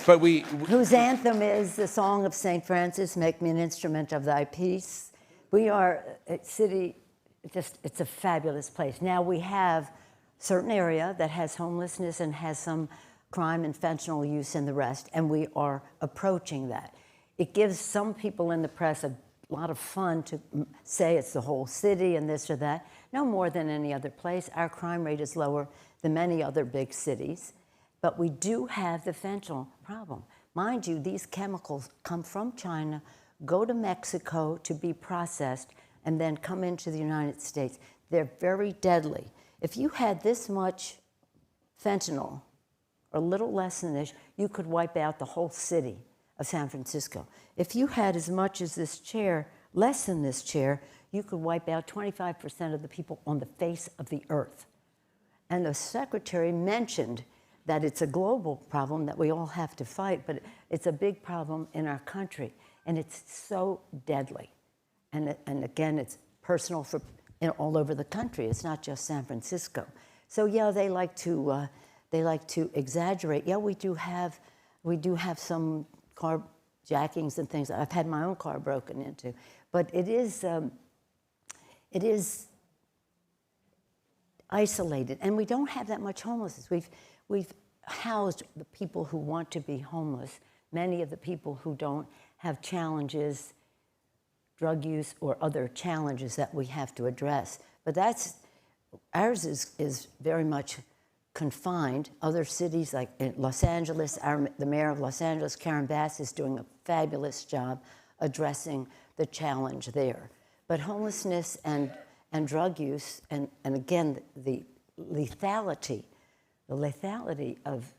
But whose anthem is the Song of St. Francis, make me an instrument of thy peace. We are a city, it's a fabulous place. Now we have a certain area that has homelessness and has some crime and fentanyl use and the rest, and we are approaching that. It gives some people in the press a lot of fun to say it's the whole city and this or that. No more than any other place. Our crime rate is lower than many other big cities. But we do have the fentanyl problem. Mind you, these chemicals come from China, go to Mexico to be processed, and then come into the United States. They're very deadly. If you had this much fentanyl, or a little less than this, you could wipe out the whole city of San Francisco. If you had as much as this chair, less than this chair, you could wipe out 25% of the people on the face of the earth. And the secretary mentioned that it's a global problem that we all have to fight, but it's a big problem in our country, and it's so deadly. And again, it's personal for all over the country. It's not just San Francisco. So yeah, they like to exaggerate. Yeah, we do have some carjackings and things. I've had my own car broken into, but it is isolated, and we don't have that much homelessness. We've housed the people who want to be homeless, many of the people who don't have challenges, drug use or other challenges that we have to address. But ours is very much confined. Other cities like in Los Angeles, the mayor of Los Angeles, Karen Bass, is doing a fabulous job addressing the challenge there. But homelessness and drug use, and again, the lethality the lethality of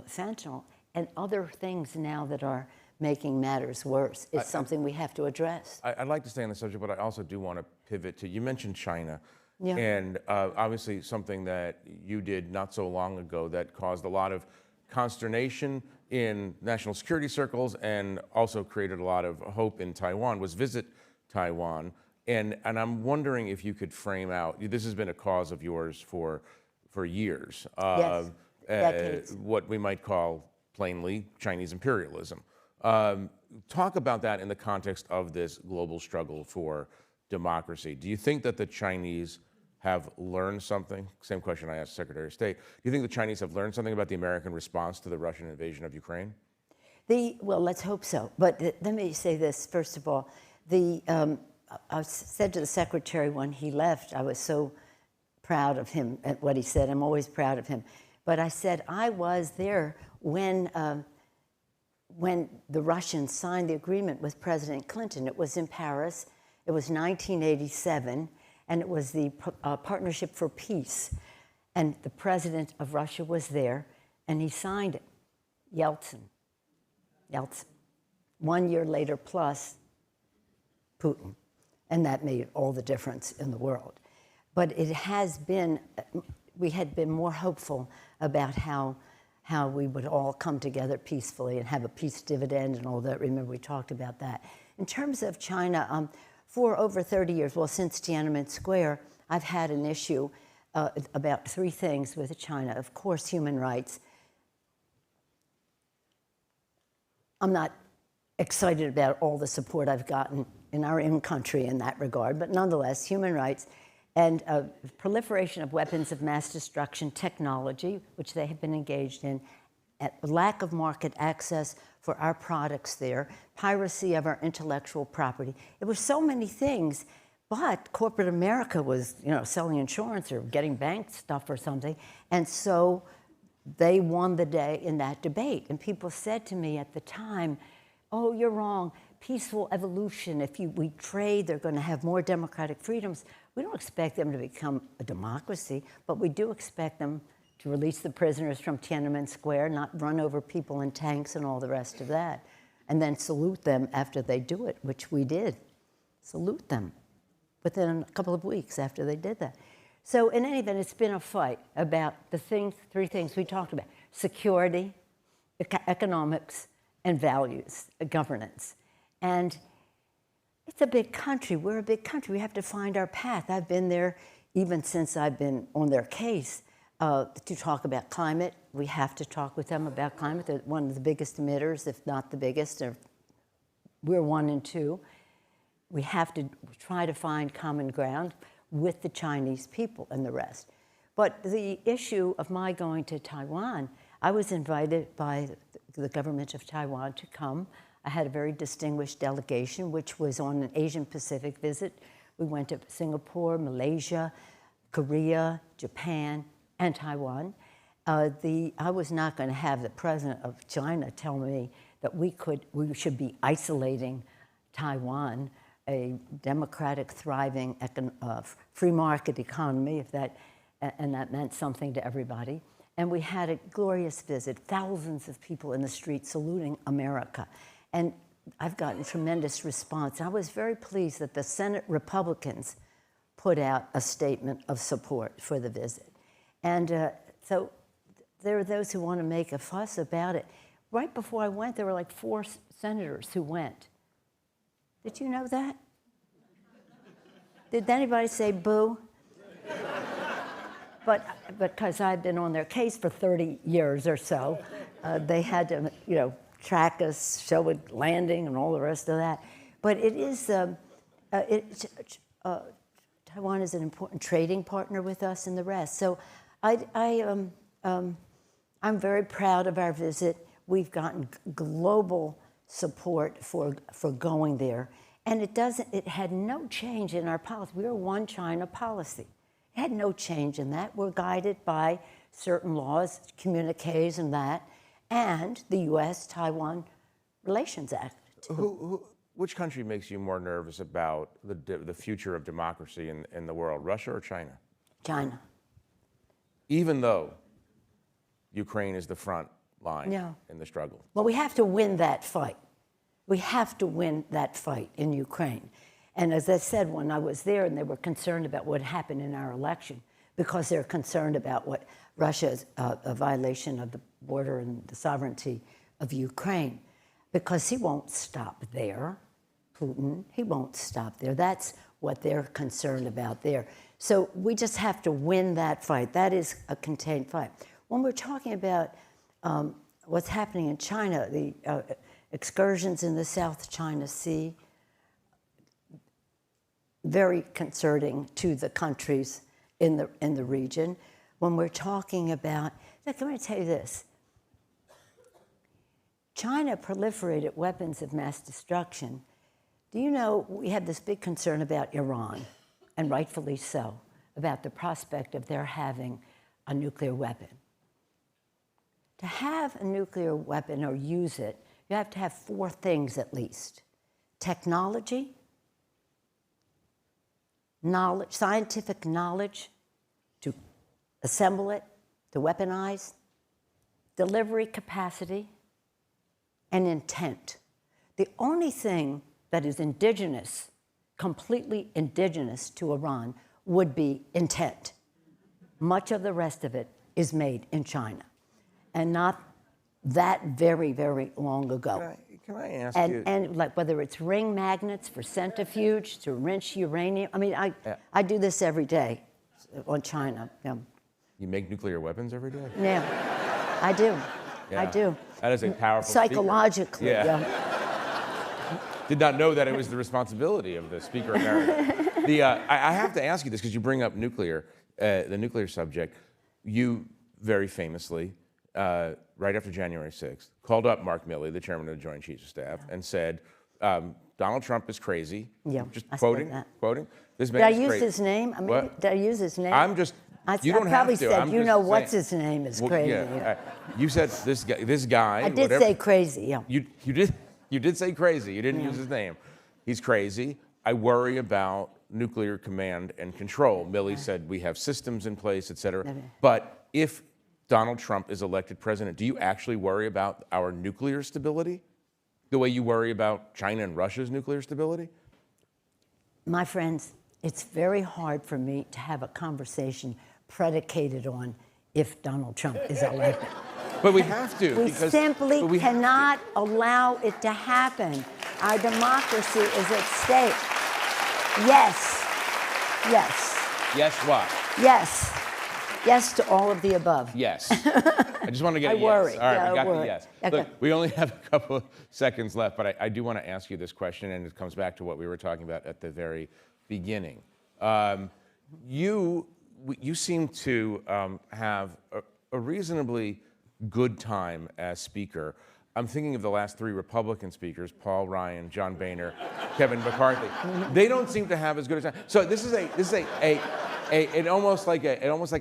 fentanyl and other things now that are making matters worse is something we have to address. I'd like to stay on the subject, but I also do want to pivot to, you mentioned China. Yeah. And obviously something that you did not so long ago that caused a lot of consternation in national security circles and also created a lot of hope in Taiwan was visit Taiwan. And I'm wondering if you could frame out, this has been a cause of yours for years. Yes, decades. What we might call plainly Chinese imperialism. Talk about that in the context of this global struggle for democracy. Do you think that the Chinese have learned something? Same question I asked Secretary of State. Do you think the Chinese have learned something about the American response to the Russian invasion of Ukraine? Well, let's hope so. But let me say this, first of all. I said to the Secretary when he left, I was so proud of him at what he said. I'm always proud of him. But I said, I was there when the Russians signed the agreement with President Clinton. It was in Paris. It was 1987, and it was the Partnership for Peace. And the president of Russia was there, and he signed it, Yeltsin. 1 year later, plus Putin. And that made all the difference in the world. But it has been, we had been more hopeful about how we would all come together peacefully and have a peace dividend and all that. Remember, we talked about that. In terms of China, for over 30 years, well, since Tiananmen Square, I've had an issue about three things with China. Of course, human rights. I'm not excited about all the support I've gotten in our own country in that regard, but nonetheless, human rights and proliferation of weapons of mass destruction technology, which they have been engaged in, lack of market access for our products there, piracy of our intellectual property. It was so many things, but corporate America was, selling insurance or getting bank stuff or something, and so they won the day in that debate. And people said to me at the time, oh, you're wrong. Peaceful evolution. If we trade, they're going to have more democratic freedoms. We don't expect them to become a democracy, but we do expect them to release the prisoners from Tiananmen Square, not run over people in tanks and all the rest of that, and then salute them after they do it, which we did. Salute them within a couple of weeks after they did that. So in any event, it's been a fight about three things we talked about: security, economics, and values, governance. And it's a big country. We're a big country. We have to find our path. I've been there even since I've been on their case to talk about climate. We have to talk with them about climate. They're one of the biggest emitters, if not the biggest. We're 1 and 2. We have to try to find common ground with the Chinese people and the rest. But the issue of my going to Taiwan, I was invited by the government of Taiwan to come. I had a very distinguished delegation, which was on an Asian Pacific visit. We went to Singapore, Malaysia, Korea, Japan, and Taiwan. I was not going to have the president of China tell me that we should be isolating Taiwan, a democratic, thriving, free market economy, and that meant something to everybody. And we had a glorious visit, thousands of people in the street saluting America. And I've gotten tremendous response. I was very pleased that the Senate Republicans put out a statement of support for the visit. And so there are those who want to make a fuss about it. Right before I went, there were like 4 senators who went. Did you know that? Did anybody say boo? But because I've been on their case for 30 years or so, they had to, track us, show it landing, and all the rest of that. But it is, Taiwan is an important trading partner with us and the rest. So I'm very proud of our visit. We've gotten global support for going there. And it had no change in our policy. We were one China policy. It had no change in that. We're guided by certain laws, communiques and that, and the U.S.-Taiwan Relations Act. Which country makes you more nervous about the future of democracy in the world, Russia or China? China. Even though Ukraine is the front line No. in the struggle. Well, we have to win that fight. We have to win that fight in Ukraine. And as I said, when I was there and they were concerned about what happened in our election, because they're concerned about what Russia's a violation of the border and the sovereignty of Ukraine, because he won't stop there, Putin, he won't stop there. That's what they're concerned about there. So we just have to win that fight. That is a contained fight. When we're talking about what's happening in China, the excursions in the South China Sea, very concerning to the countries in the region. When we're talking about, look, let me tell you this. China proliferated weapons of mass destruction. Do you know we have this big concern about Iran, and rightfully so, about the prospect of their having a nuclear weapon. To have a nuclear weapon or use it, you have to have 4 things at least: technology, knowledge, scientific knowledge to assemble it, to weaponize, delivery capacity, and intent. The only thing that is indigenous, completely indigenous to Iran, would be intent. Much of the rest of it is made in China, and not that very, very long ago. Can I ask And, you? and like whether it's ring magnets for centrifuge to enrich uranium. I mean, I do this every day on China. Yeah, You make nuclear weapons every day? yeah, I do. I Yeah. do. That is a powerful speaker. Psychologically, Yeah. yeah. Did not know that it was the responsibility of the Speaker Emeritus. I have to ask you this because you bring up nuclear, the nuclear subject. You very famously, right after January 6th, called up Mark Milley, the chairman of the Joint Chiefs of Staff, and said, Donald Trump is crazy. Yeah, Just I said quoting. that. This Did man I is use crazy. his name? I mean, What? did I use his name? I'm just. You don't I probably have to. said, I'm you just know, what's saying. his name is Well, crazy. yeah, you said this guy. This guy. I did whatever- say crazy, yeah. You did say crazy. You didn't Yeah. use his name. He's crazy. I worry about nuclear command and control. Milley said we have systems in place, et cetera. Okay. But if Donald Trump is elected president, do you actually worry about our nuclear stability the way you worry about China and Russia's nuclear stability? My friends, it's very hard for me to have a conversation predicated on if Donald Trump is elected. But we have to. We because, simply but we have to. cannot allow it to happen. Our democracy is at stake. Yes. Yes. Yes, what? Yes. Yes to all of the above. Yes. I just want to get I a yes. worry. All right, Yeah, we I got the worry. yes. Okay. Look, we only have a couple of seconds left, but I do want to ask you this question, and it comes back to what we were talking about at the very beginning. You seem to have a reasonably good time as speaker. I'm thinking of the last 3 Republican speakers: Paul Ryan, John Boehner, Kevin McCarthy. They don't seem to have as good a time. So this is almost like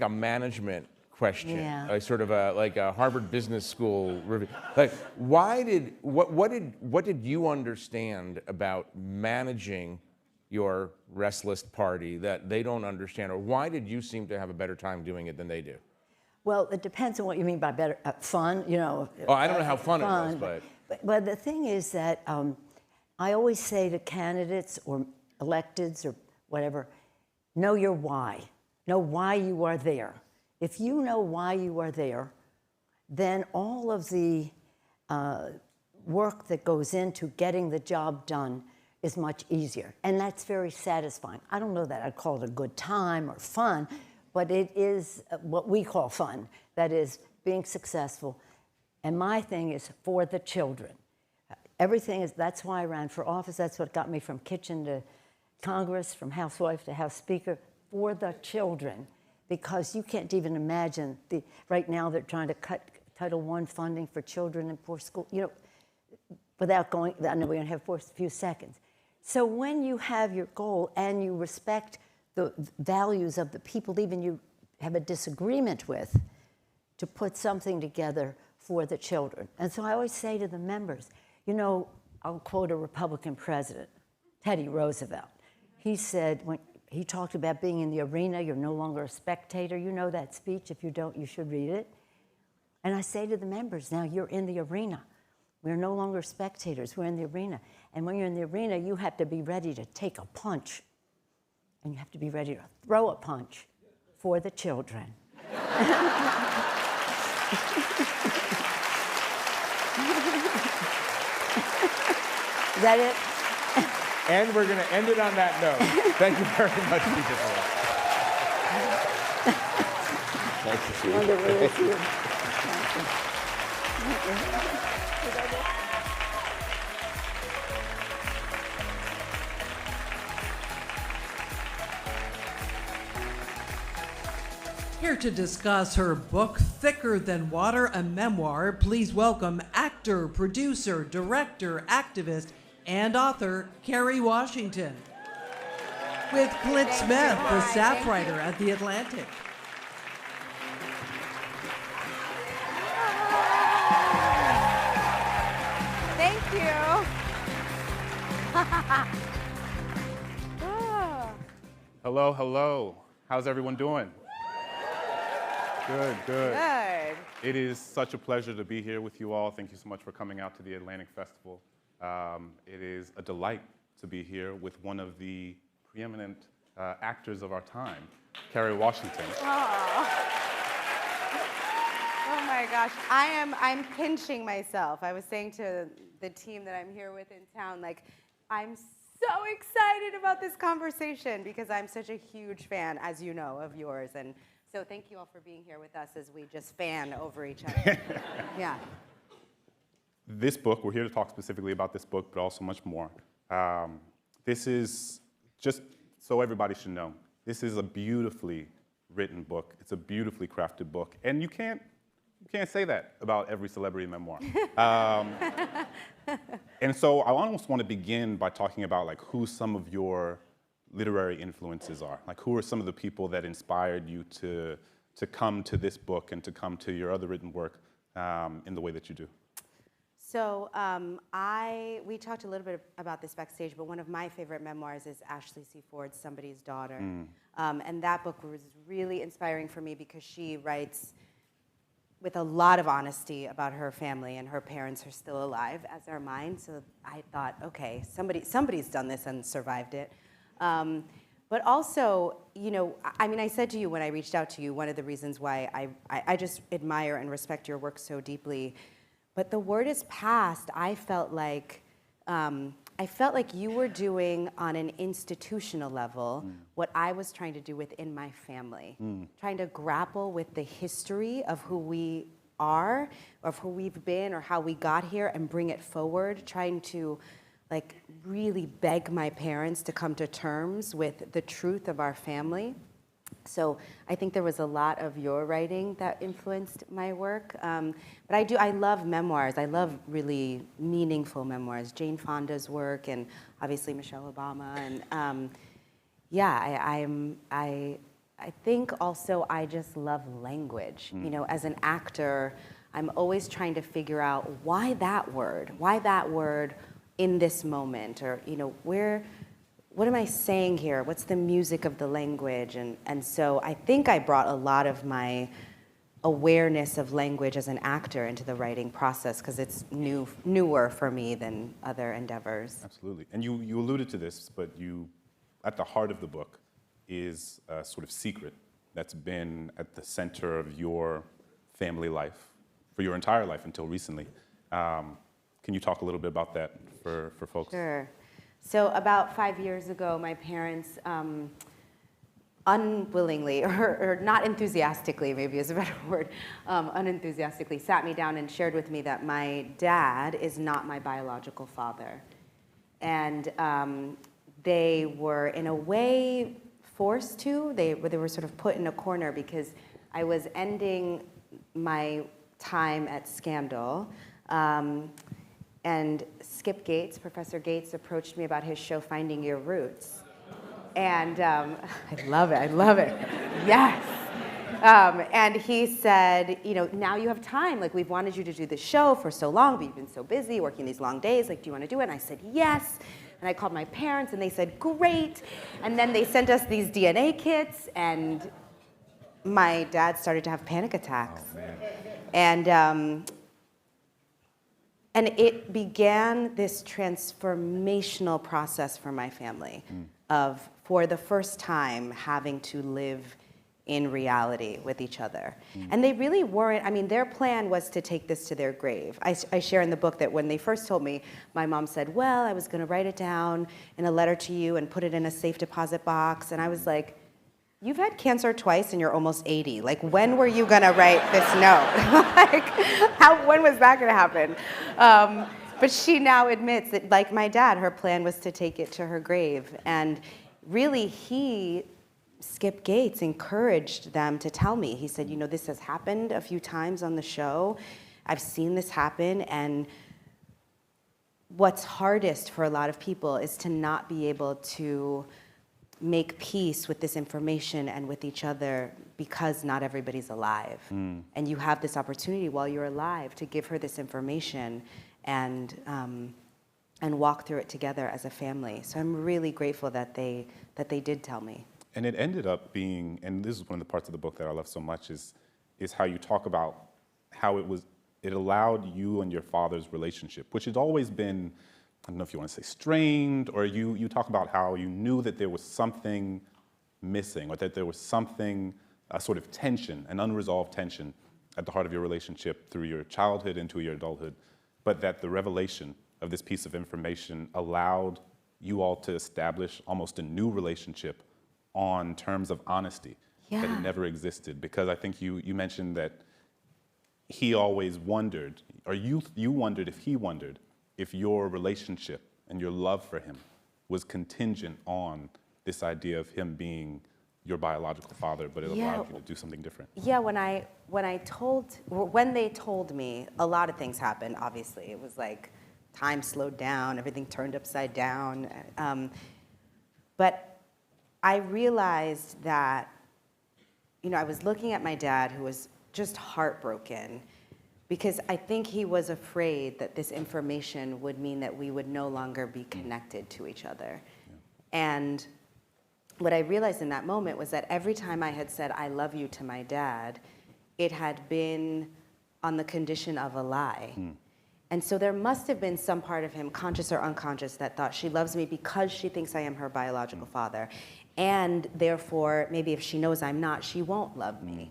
a management question, Yeah. sort of like a Harvard Business School review. Like, what did you understand about managing your restless party that they don't understand, or why did you seem to have a better time doing it than they do? Well, it depends on what you mean by better fun. You know. Oh, I don't know how fun it was, but. But the thing is that I always say to candidates or electeds or whatever, know your why. Know why you are there. If you know why you are there, then all of the work that goes into getting the job done is much easier. And that's very satisfying. I don't know that I'd call it a good time or fun, but it is what we call fun. That is being successful. And my thing is for the children. Everything is, that's why I ran for office. That's what got me from kitchen to Congress, from housewife to House Speaker, for the children. Because you can't even imagine, right now they're trying to cut Title I funding for children in poor school, you know, without going, I know we only have a few seconds. So when you have your goal and you respect the values of the people even you have a disagreement with, to put something together for the children. And so I always say to the members, you know, I'll quote a Republican president, Teddy Roosevelt. He said, when he talked about being in the arena, you're no longer a spectator. You know that speech. If you don't, you should read it. And I say to the members, now you're in the arena. We're no longer spectators, we're in the arena. And when you're in the arena, you have to be ready to take a punch. And you have to be ready to throw a punch for the children. Is that it? And we're going to end it on that note. Thank you very much, Teacher Pelosi. Nice to see you. Wonderful to see you. Here to discuss her book, Thicker Than Water, a memoir, please welcome actor, producer, director, activist, and author, Kerry Washington. With Clint Smith, the staff writer at The Atlantic. Thank you. Hello, hello. How's everyone doing? Good, good. Good. It is such a pleasure to be here with you all. Thank you so much for coming out to the Atlantic Festival. It is a delight to be here with one of the preeminent actors of our time, Kerry Washington. Oh my gosh, I'm pinching myself. I was saying to the team that I'm here with in town, like, I'm so excited about this conversation because I'm such a huge fan, as you know, of yours. And so thank you all for being here with us as we just fan over each other. Yeah. This book, we're here to talk specifically about this book, but also much more. This is, just so everybody should know, this is a beautifully written book. It's a beautifully crafted book. And you can't say that about every celebrity memoir. And so I almost want to begin by talking about like who some of your literary influences are. Like who are some of the people that inspired you to come to this book and to come to your other written work in the way that you do? So we talked a little bit about this backstage, but one of my favorite memoirs is Ashley C. Ford's Somebody's Daughter. And that book was really inspiring for me because she writes with a lot of honesty about her family, and her parents are still alive, as are mine. So I thought, okay, somebody's done this and survived it. But also, you know, I mean, I said to you when I reached out to you, one of the reasons why I just admire and respect your work so deeply. But the word is passed. I felt like you were doing on an institutional level what I was trying to do within my family, trying to grapple with the history of who we are, of who we've been, or how we got here, and bring it forward, trying to like really beg my parents to come to terms with the truth of our family. So I think there was a lot of your writing that influenced my work. But I love memoirs. I love really meaningful memoirs. Jane Fonda's work, and obviously Michelle Obama. And I think also I just love language. You know, as an actor, I'm always trying to figure out why that word in this moment, or, you know, what am I saying here? What's the music of the language? And so I think I brought a lot of my awareness of language as an actor into the writing process because it's newer for me than other endeavors. Absolutely. And you alluded to this, but at the heart of the book is a sort of secret that's been at the center of your family life for your entire life until recently. Can you talk a little bit about that for folks? Sure. So about 5 years ago, my parents unwillingly, or not enthusiastically, maybe is a better word, unenthusiastically sat me down and shared with me that my dad is not my biological father. And they were, in a way, forced to. They were sort of put in a corner because I was ending my time at Scandal. And Skip Gates, Professor Gates, approached me about his show, Finding Your Roots. And I love it, yes. And he said, you know, now you have time. Like, we've wanted you to do this show for so long, but you've been so busy working these long days. Like, do you want to do it? And I said, yes. And I called my parents, and they said, great. And then they sent us these DNA kits, and my dad started to have panic attacks. Oh, man. And it began this transformational process for my family of, for the first time, having to live in reality with each other. And they really weren't, I mean, their plan was to take this to their grave. I share in the book that when they first told me, my mom said, well, I was gonna write it down in a letter to you and put it in a safe deposit box. And I was like, you've had cancer twice and you're almost 80. Like, when were you gonna write this note? Like, when was that gonna happen? But she now admits that, like my dad, her plan was to take it to her grave. And really, Skip Gates, encouraged them to tell me. He said, you know, this has happened a few times on the show. I've seen this happen, and what's hardest for a lot of people is to not be able to make peace with this information and with each other because not everybody's alive. And you have this opportunity while you're alive to give her this information and walk through it together as a family. So I'm really grateful that they did tell me. And it ended up being, and this is one of the parts of the book that I love so much, is how you talk about how it allowed you and your father's relationship, which had always been, I don't know if you want to say strained, or you talk about how you knew that there was something missing, or that there was something, a sort of tension, an unresolved tension at the heart of your relationship through your childhood into your adulthood, but that the revelation of this piece of information allowed you all to establish almost a new relationship on terms of honesty that had never existed. Because I think you mentioned that he always wondered, or you wondered if he wondered, if your relationship and your love for him was contingent on this idea of him being your biological father, but it allowed you to do something different. Yeah, when they told me, a lot of things happened, obviously. It was like time slowed down, everything turned upside down. But I realized that, you know, I was looking at my dad, who was just heartbroken, because I think he was afraid that this information would mean that we would no longer be connected to each other. And what I realized in that moment was that every time I had said, I love you to my dad, it had been on the condition of a lie. And so there must have been some part of him, conscious or unconscious, that thought she loves me because she thinks I am her biological father. And therefore, maybe if she knows I'm not, she won't love me.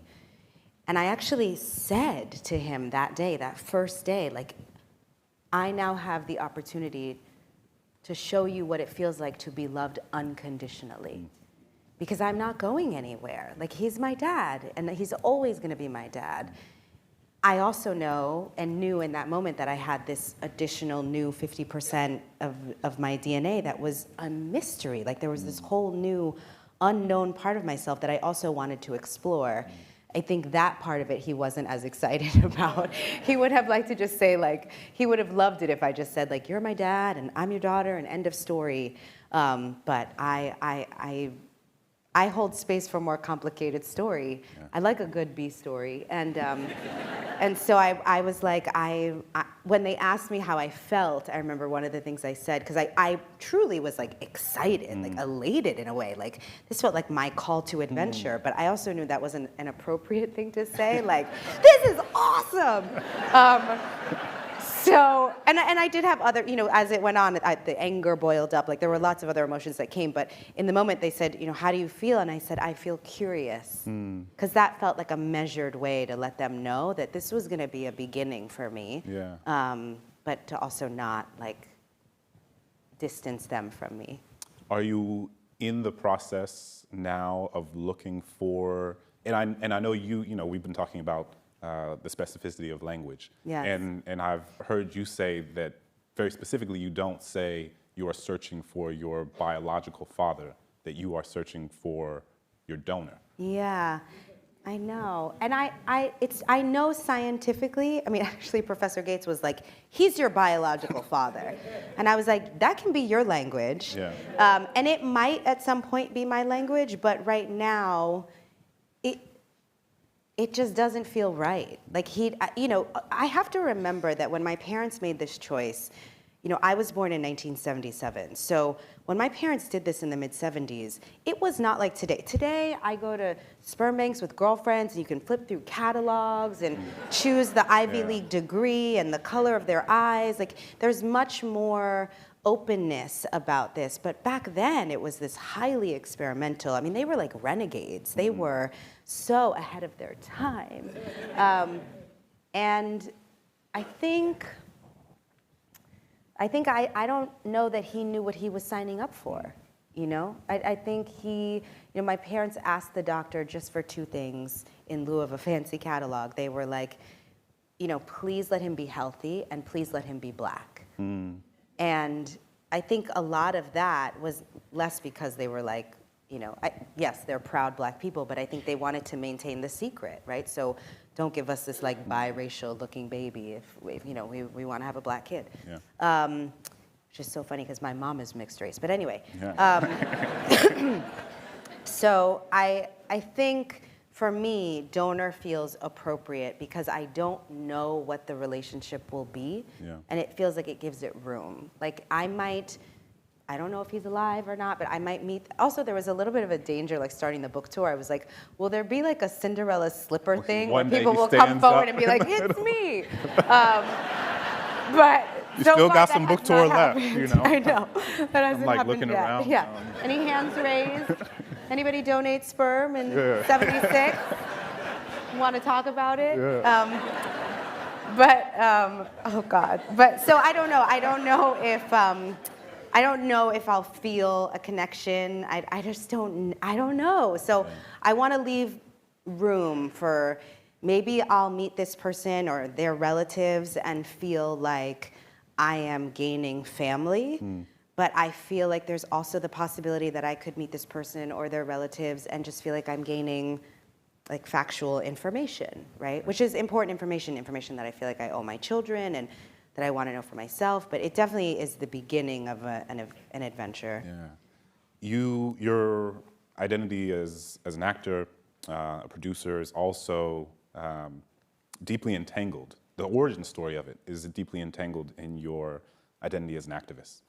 And I actually said to him that day, that first day, like, I now have the opportunity to show you what it feels like to be loved unconditionally. Because I'm not going anywhere. Like, he's my dad, and he's always gonna be my dad. I also know and knew in that moment that I had this additional new 50% of my DNA that was a mystery. Like, there was this whole new unknown part of myself that I also wanted to explore. I think that part of it he wasn't as excited about. He would have liked to just say, like, he would have loved it if I just said, like, you're my dad and I'm your daughter and end of story. But I hold space for more complicated story. I like a good B story. And so I was like, when they asked me how I felt, I remember one of the things I said, because I truly was like excited, like elated in a way. Like, this felt like my call to adventure, but I also knew that wasn't an appropriate thing to say. Like, this is awesome. So, and I did have other, you know, as it went on, the anger boiled up. Like, there were lots of other emotions that came, but in the moment they said, you know, how do you feel? And I said, I feel curious. Because that felt like a measured way to let them know that this was going to be a beginning for me. But to also not, like, distance them from me. Are you in the process now of looking for, and I know you know, we've been talking about the specificity of language. And I've heard you say that very specifically you don't say you are searching for your biological father, that you are searching for your donor. Yeah, I know. And I know scientifically, I mean, actually Professor Gates was like, he's your biological father. And I was like, that can be your language. And it might at some point be my language, but right now, it just doesn't feel right. Like, you know, I have to remember that when my parents made this choice, I was born in 1977. So when my parents did this in the mid-'70s, it was not like today. Today, I go to sperm banks with girlfriends, and you can flip through catalogs and choose the Ivy League degree and the color of their eyes. Like, there's much more openness about this. But back then, it was this highly experimental. I mean, they were like renegades. They were so ahead of their time. And I think I don't know that he knew what he was signing up for, I think my parents asked the doctor just for two things in lieu of a fancy catalog. They were like, please let him be healthy and please let him be Black. And I think a lot of that was less because they were like, yes, they're proud Black people, but I think they wanted to maintain the secret, right? So don't give us this like biracial looking baby if we want to have a Black kid. Which is so funny because my mom is mixed race. But anyway, so I think for me, donor feels appropriate because I don't know what the relationship will be, and it feels like it gives it room. Like I don't know if he's alive or not, but I might meet. Also, there was a little bit of a danger, like starting the book tour. I was like, will there be like a Cinderella slipper thing where people will come forward and be like, it's me? But You so still far, got that some book has tour not left, happened. I know. That hasn't like happened looking yet. around. Yeah. Any hands raised? Anybody donate sperm in 76? Want to talk about it? Oh God. But so I don't know. I don't know if I'll feel a connection. I just don't. I don't know. So I want to leave room for maybe I'll meet this person or their relatives and feel like I am gaining family. But I feel like there's also the possibility that I could meet this person or their relatives and just feel like I'm gaining like factual information, right? Which is important information that I feel like I owe my children and that I want to know for myself. But it definitely is the beginning of an adventure. Your identity as an actor, a producer, is also deeply entangled. The origin story of it is deeply entangled in your identity as an activist.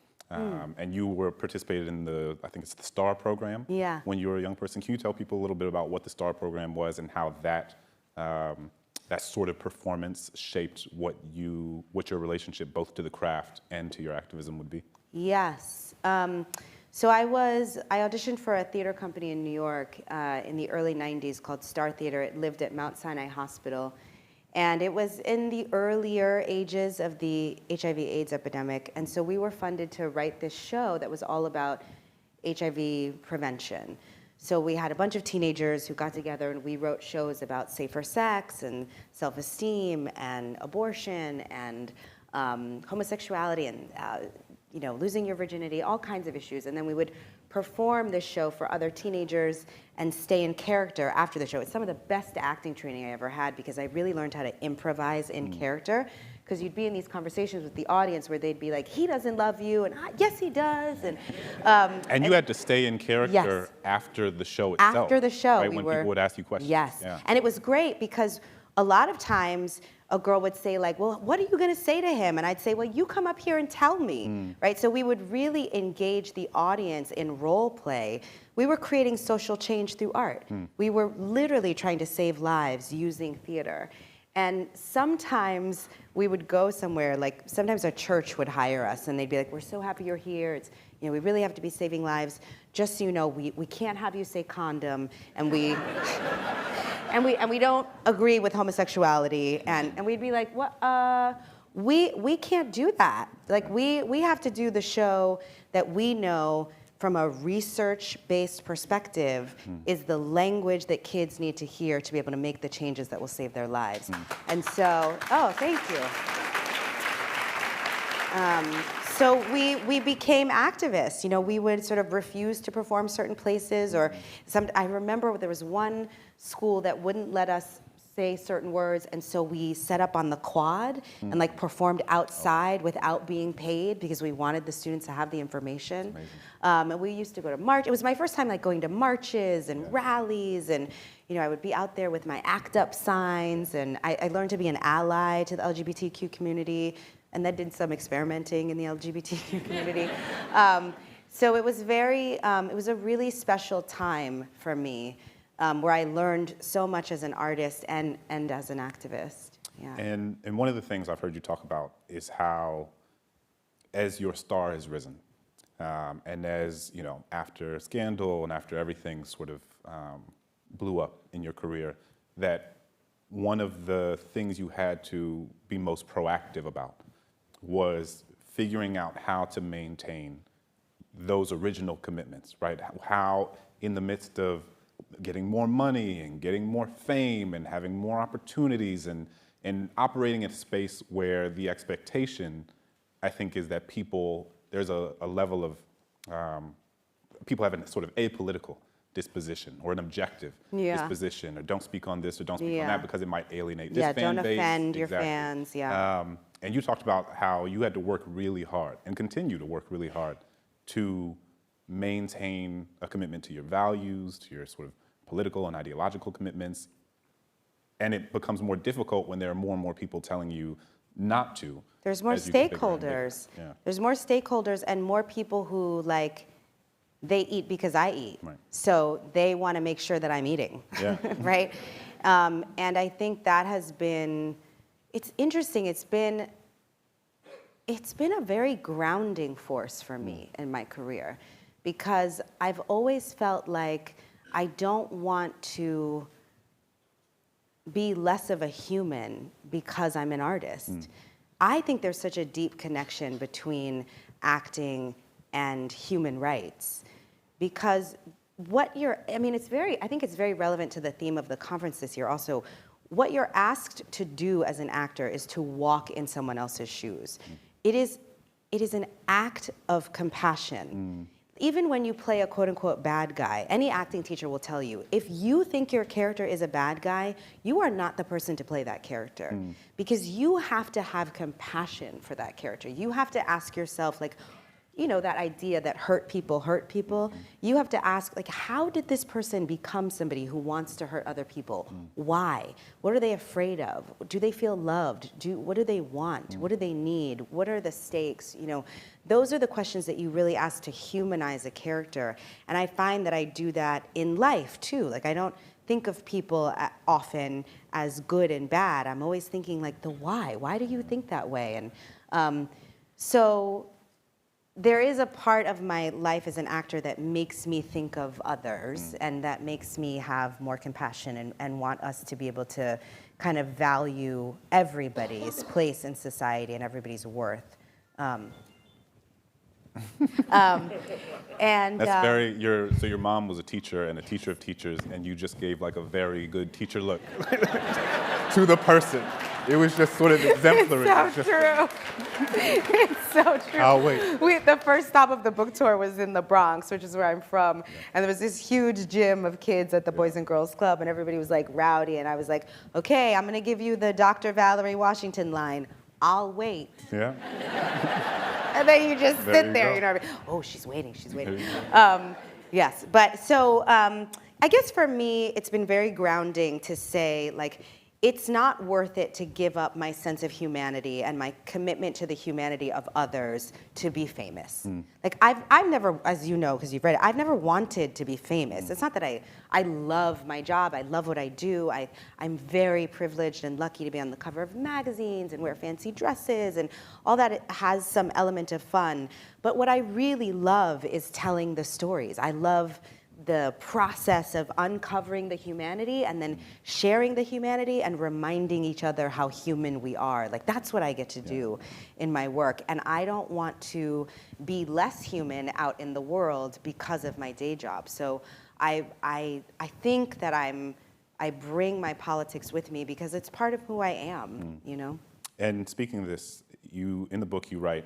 And you were participated in I think it's the STAR program when you were a young person. Can you tell people a little bit about what the STAR program was and how that sort of performance shaped what your relationship both to the craft and to your activism would be? Yes. So I auditioned for a theater company in New York in the early 90s called Star Theater. It lived at Mount Sinai Hospital. And it was in the earlier ages of the HIV/AIDS epidemic. And so we were funded to write this show that was all about HIV prevention. So we had a bunch of teenagers who got together and we wrote shows about safer sex and self-esteem and abortion and homosexuality and losing your virginity, all kinds of issues. And then we would perform this show for other teenagers and stay in character after the show. It's some of the best acting training I ever had because I really learned how to improvise in character. Because you'd be in these conversations with the audience where they'd be like, he doesn't love you, and yes, he does. And you had to stay in character after the show itself. After the show, right, when people would ask you questions. Yes, and it was great because a lot of times a girl would say like, well, what are you going to say to him? And I'd say, well, you come up here and tell me, right? So we would really engage the audience in role play. We were creating social change through art. We were literally trying to save lives using theater. And sometimes we would go somewhere, like sometimes a church would hire us and they'd be like, we're so happy you're here. It's, we really have to be saving lives. Just so you know, we can't have you say condom, and we don't agree with homosexuality. And we'd be like, what? We can't do that. Like we have to do the show that we know from a research-based perspective is the language that kids need to hear to be able to make the changes that will save their lives. And so, thank you. So we became activists. We would sort of refuse to perform certain places, or I remember there was one school that wouldn't let us say certain words, and so we set up on the quad and like performed outside without being paid because we wanted the students to have the information. And we used to go to march. It was my first time like going to marches and rallies, and I would be out there with my ACT UP signs, and I learned to be an ally to the LGBTQ community. and then did some experimenting in the LGBTQ community. So it was it was a really special time for me, where I learned so much as an artist and as an activist. Yeah. And one of the things I've heard you talk about is how, as your star has risen, and as, you know, after Scandal and after everything sort of blew up in your career, that one of the things you had to be most proactive about was figuring out how to maintain those original commitments, right? How in the midst of getting more money and getting more fame and having more opportunities and operating in a space where the expectation, I think, is that there's a level of, people have a sort of apolitical disposition or an objective disposition, or don't speak on this or don't speak on that because it might alienate this fan base. Yeah, don't offend your fans, and you talked about how you had to work really hard and continue to work really hard to maintain a commitment to your values, to your sort of political and ideological commitments. And it becomes more difficult when there are more and more people telling you not to. There's more stakeholders. Yeah. There's more stakeholders and more people who, like, they eat because I eat. Right. So they want to make sure that I'm eating, right? And I think that has been, it's interesting. It's been a very grounding force for me in my career, because I've always felt like I don't want to be less of a human because I'm an artist. I think there's such a deep connection between acting and human rights, because I think it's very relevant to the theme of the conference this year also. What you're asked to do as an actor is to walk in someone else's shoes. It is an act of compassion. Even when you play a quote-unquote bad guy, any acting teacher will tell you, if you think your character is a bad guy, you are not the person to play that character. Because you have to have compassion for that character. You have to ask yourself, like, you know, that idea that hurt people hurt people. You have to ask, like, how did this person become somebody who wants to hurt other people? Why? What are they afraid of? Do they feel loved? What do they want? What do they need? What are the stakes? You know, those are the questions that you really ask to humanize a character. And I find that I do that in life too. Like, I don't think of people often as good and bad. I'm always thinking, like, the why. Why do you think that way? And so there is a part of my life as an actor that makes me think of others and that makes me have more compassion and want us to be able to kind of value everybody's place in society and everybody's worth. And that's so your mom was a teacher and a teacher of teachers, and you just gave like a very good teacher look to the person. It was just sort of exemplary. It's so true. It's so true. Oh, wait. The first stop of the book tour was in the Bronx, which is where I'm from. And there was this huge gym of kids at the Boys and Girls Club, and everybody was like rowdy. And I was like, okay, I'm going to give you the Dr. Valerie Washington line. I'll wait. Yeah. And then you just sit there, you know. Oh, she's waiting. Yes, but so I guess for me, it's been very grounding to say, like, it's not worth it to give up my sense of humanity and my commitment to the humanity of others to be famous. Like, I've never, as you know, because you've read it, I've never wanted to be famous. It's not that I love my job, I love what I do. I'm very privileged and lucky to be on the cover of magazines and wear fancy dresses, and all that. It has some element of fun. But what I really love is telling the stories. I love the process of uncovering the humanity and then sharing the humanity and reminding each other how human we are. Like, that's what I get to do in my work. And I don't want to be less human out in the world because of my day job. So I think that I bring my politics with me because it's part of who I am, you know? And speaking of this, in the book you write,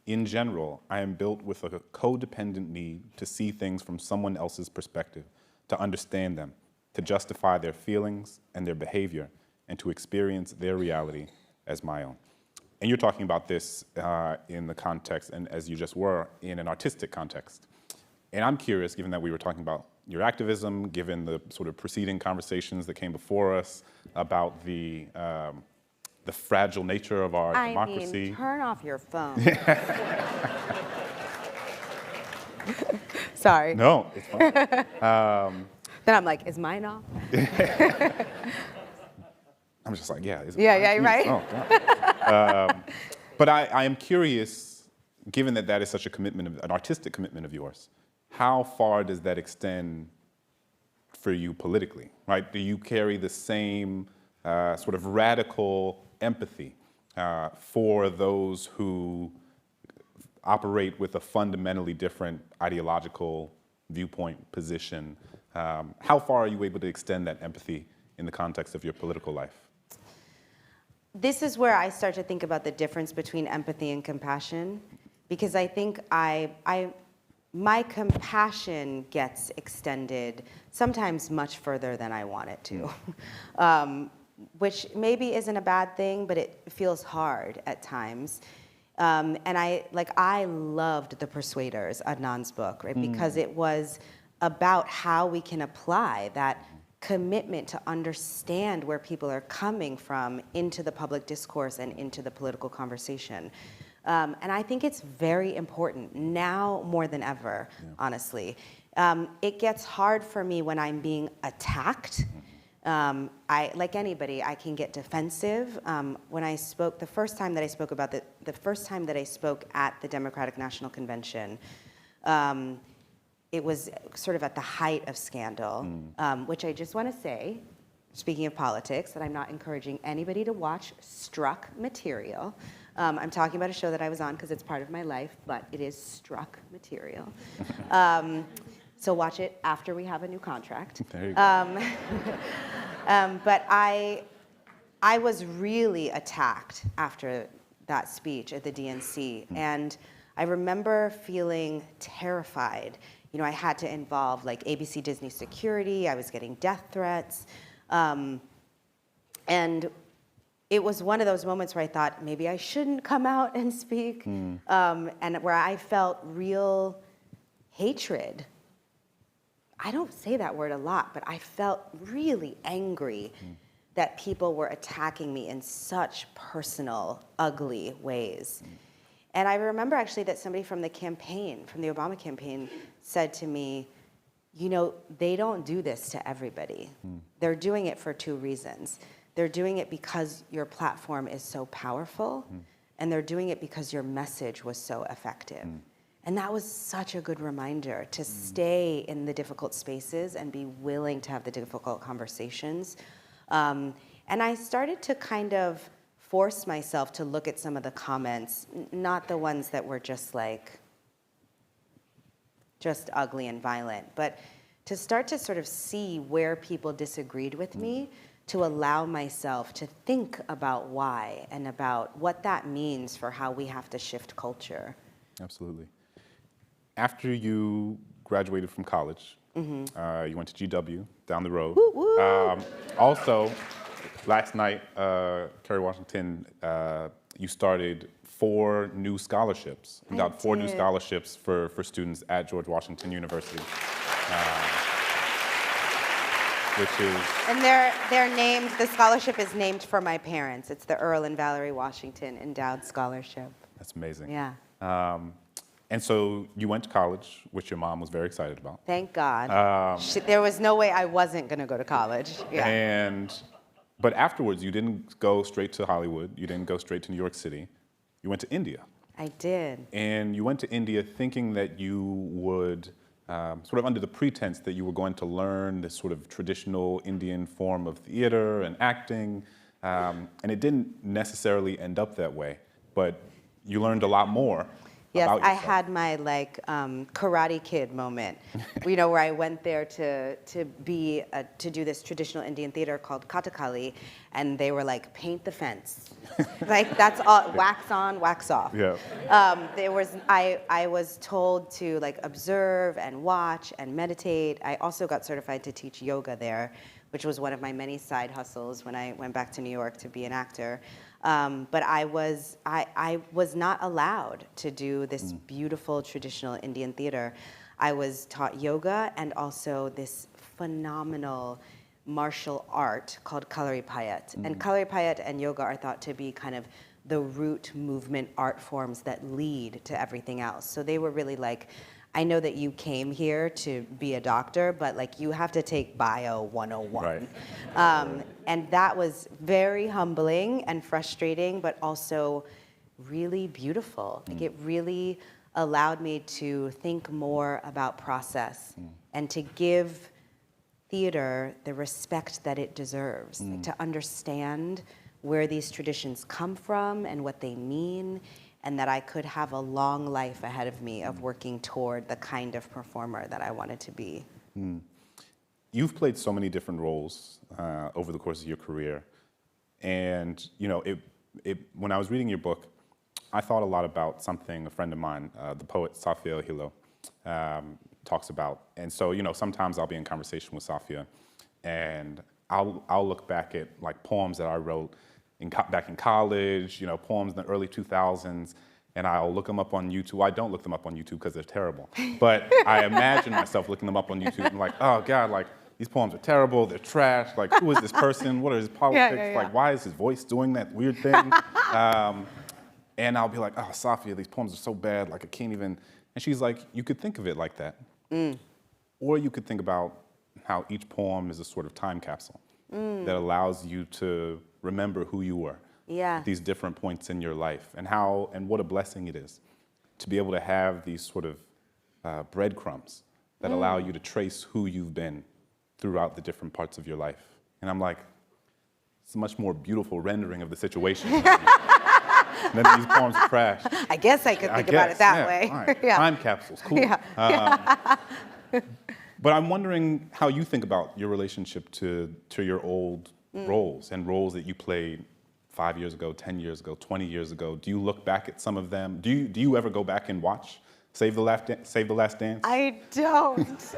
in general, I am built with a codependent need to see things from someone else's perspective, to understand them, to justify their feelings and their behavior, and to experience their reality as my own. And you're talking about this in the context, and as you just were, in an artistic context. And I'm curious, given that we were talking about your activism, given the sort of preceding conversations that came before us about the the fragile nature of our democracy. I mean, turn off your phone. Sorry. No, it's fine. Then I'm like, is mine off? I'm just like, yeah. Yeah, right? Oh, God. But I am curious, given that that is such a commitment, an artistic commitment of yours, how far does that extend for you politically, right? Do you carry the same sort of radical empathy for those who operate with a fundamentally different ideological viewpoint, position? How far are you able to extend that empathy in the context of your political life? This is where I start to think about the difference between empathy and compassion, because I think my compassion gets extended sometimes much further than I want it to, which maybe isn't a bad thing, but it feels hard at times. And I loved The Persuaders, Adnan's book, right? Because it was about how we can apply that commitment to understand where people are coming from into the public discourse and into the political conversation. And I think it's very important now more than ever, honestly. It gets hard for me when I'm being attacked. Like anybody, I can get defensive. When I spoke, the first time that I spoke at the Democratic National Convention, it was sort of at the height of scandal, which I just want to say, speaking of politics, that I'm not encouraging anybody to watch Struck material. I'm talking about a show that I was on because it's part of my life, but it is Struck material. So watch it after we have a new contract. There you go. But I was really attacked after that speech at the DNC, and I remember feeling terrified. You know, I had to involve like ABC Disney security. I was getting death threats. And it was one of those moments where I thought, maybe I shouldn't come out and speak. And where I felt real hatred. I don't say that word a lot, but I felt really angry that people were attacking me in such personal, ugly ways. And I remember actually that somebody from the campaign, from the Obama campaign, said to me, you know, they don't do this to everybody. They're doing it for two reasons. They're doing it because your platform is so powerful, and they're doing it because your message was so effective. And that was such a good reminder to stay in the difficult spaces and be willing to have the difficult conversations. And I started to kind of force myself to look at some of the comments, not the ones that were just ugly and violent, but to start to sort of see where people disagreed with me, to allow myself to think about why and about what that means for how we have to shift culture. Absolutely. After you graduated from college, you went to GW down the road. Woo, woo. Also, last night, Kerry Washington, you started 4 new scholarships. You got 4 new scholarships for students at George Washington University. Which is... And they're named, the scholarship is named for my parents. It's the Earl and Valerie Washington Endowed Scholarship. That's amazing. Yeah. And so you went to college, which your mom was very excited about. Thank God. There was no way I wasn't going to go to college. Yeah. But afterwards, you didn't go straight to Hollywood. You didn't go straight to New York City. You went to India. I did. And you went to India thinking that you would, sort of under the pretense that you were going to learn this sort of traditional Indian form of theater and acting. And it didn't necessarily end up that way. But you learned a lot more. Yes, I had my Karate Kid moment, you know, where I went there to do this traditional Indian theater called Kathakali, and they were like, paint the fence, like that's all, wax on, wax off. Yeah. I was told to like observe and watch and meditate. I also got certified to teach yoga there, which was one of my many side hustles when I went back to New York to be an actor. But I was not allowed to do this beautiful traditional Indian theater. I was taught yoga and also this phenomenal martial art called Kalaripayat. And Kalaripayat and yoga are thought to be kind of the root movement art forms that lead to everything else. So they were really like, I know that you came here to be a doctor, but like you have to take Bio 101. Right. And that was very humbling and frustrating, but also really beautiful. Like it really allowed me to think more about process and to give theater the respect that it deserves, like to understand where these traditions come from and what they mean, and that I could have a long life ahead of me of working toward the kind of performer that I wanted to be. You've played so many different roles over the course of your career, and you know, when I was reading your book, I thought a lot about something a friend of mine, the poet Safia Hilo, talks about. And so, you know, sometimes I'll be in conversation with Safia, and I'll look back at like poems that I wrote back in college, you know, poems in the early 2000s, and I'll look them up on YouTube. I don't look them up on YouTube because they're terrible, but I imagine myself looking them up on YouTube and like, oh God, like these poems are terrible, they're trash, like who is this person, what are his politics, like why is his voice doing that weird thing? And I'll be like, oh, Safia, these poems are so bad, like I can't even, and she's like, you could think of it like that. Or you could think about how each poem is a sort of time capsule that allows you to remember who you were at these different points in your life, and how, and what a blessing it is to be able to have these sort of breadcrumbs that allow you to trace who you've been throughout the different parts of your life. And I'm like, it's a much more beautiful rendering of the situation. Then these poems are trash. I guess I could think about it that way. All right. Time capsules, cool. But I'm wondering how you think about your relationship to your old roles and roles that you played 5 years ago, 10 years ago, 20 years ago. Do you look back at some of them? Do you ever go back and watch Save the Last Dance? I don't.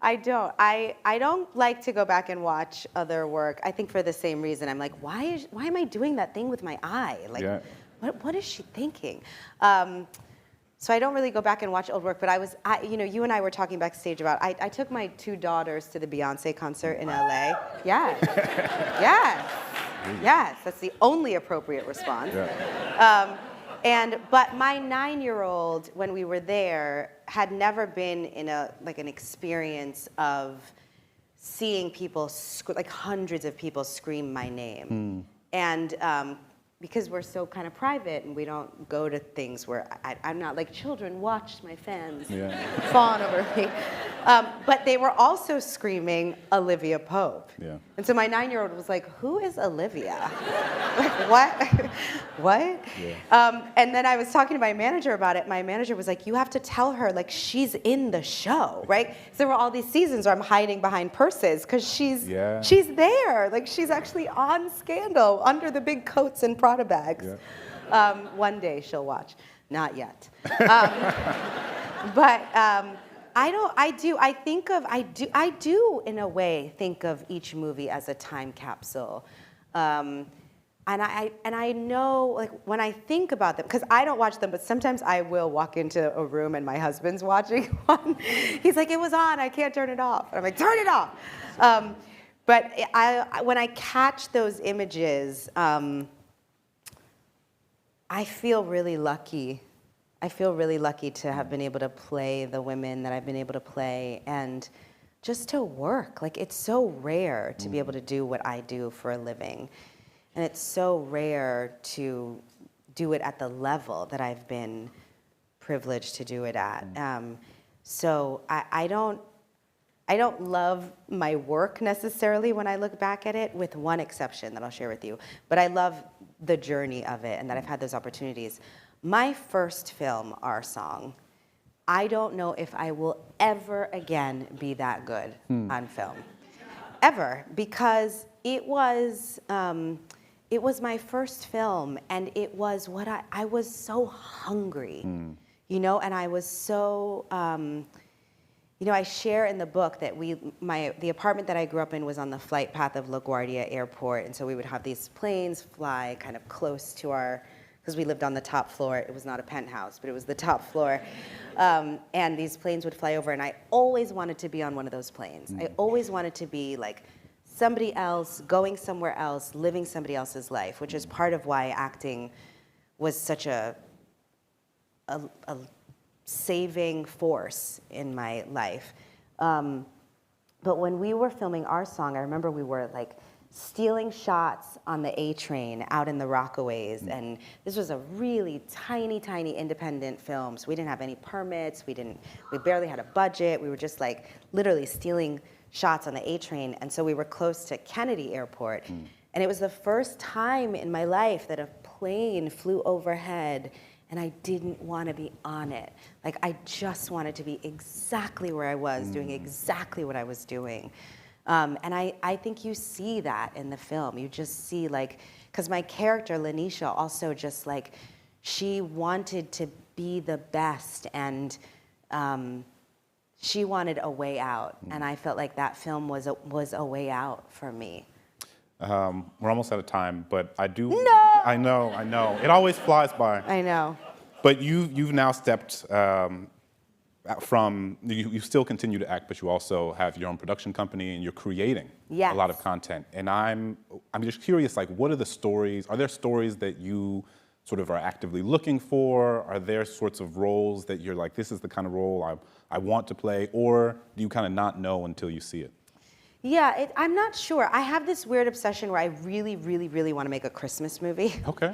I don't like to go back and watch other work. I think for the same reason. I'm like, why am I doing that thing with my eye? Like, what is she thinking? So I don't really go back and watch old work. But you know, you and I were talking backstage about. I took my 2 daughters to the Beyonce concert in LA. Yes, yes. That's the only appropriate response. But my 9-year-old, when we were there, had never been in an experience of seeing people, like hundreds of people scream my name. And because we're so kind of private and we don't go to things where I'm not like, children, watch my fans fawn over me. But they were also screaming Olivia Pope. And so my 9-year-old was like, who is Olivia? Like, what? What? And then I was talking to my manager about it. My manager was like, you have to tell her, like, she's in the show, right? So there were all these seasons where I'm hiding behind purses because she's there. Like, she's actually on Scandal under the big coats and Prada bags. One day she'll watch. Not yet. But I do in a way think of each movie as a time capsule. And I know, like, when I think about them, because I don't watch them, but sometimes I will walk into a room and my husband's watching one. He's like, it was on, I can't turn it off. And I'm like, turn it off. But when I catch those images, I feel really lucky. I feel really lucky to have been able to play the women that I've been able to play, and just to work. Like, it's so rare to be able to do what I do for a living. And it's so rare to do it at the level that I've been privileged to do it at. So I don't love my work necessarily when I look back at it, with one exception that I'll share with you. But I love the journey of it and that I've had those opportunities. My first film, Our Song, I don't know if I will ever again be that good on film. Ever. Because it was my first film, and it was what I was so hungry, you know, and I was so, you know, I share in the book that the apartment that I grew up in was on the flight path of LaGuardia Airport, and so we would have these planes fly kind of close to our because we lived on the top floor. It was not a penthouse, but it was the top floor. And these planes would fly over, and I always wanted to be on one of those planes. I always wanted to be like somebody else, going somewhere else, living somebody else's life, which is part of why acting was such a saving force in my life. But when we were filming our song, I remember we were like stealing shots on the A train out in the Rockaways, and this was a really tiny, tiny independent film. So we didn't have any permits. We barely had a budget. We were just like literally stealing shots on the A train, and so we were close to Kennedy Airport, and it was the first time in my life that a plane flew overhead, and I didn't want to be on it. Like, I just wanted to be exactly where I was, doing exactly what I was doing. And I think you see that in the film. You just see, like, because my character, Lanisha, also just, like, she wanted to be the best, and she wanted a way out. And I felt like that film was a way out for me. We're almost out of time, but I do. No! I know. It always flies by. I know. But you've now stepped from, you still continue to act, but you also have your own production company and you're creating a lot of content. And I'm just curious, like, what are the stories? Are there stories that you sort of are actively looking for? Are there sorts of roles that you're like, this is the kind of role I want to play? Or do you kind of not know until you see it? Yeah, I'm not sure. I have this weird obsession where I really, really, really want to make a Christmas movie. Okay.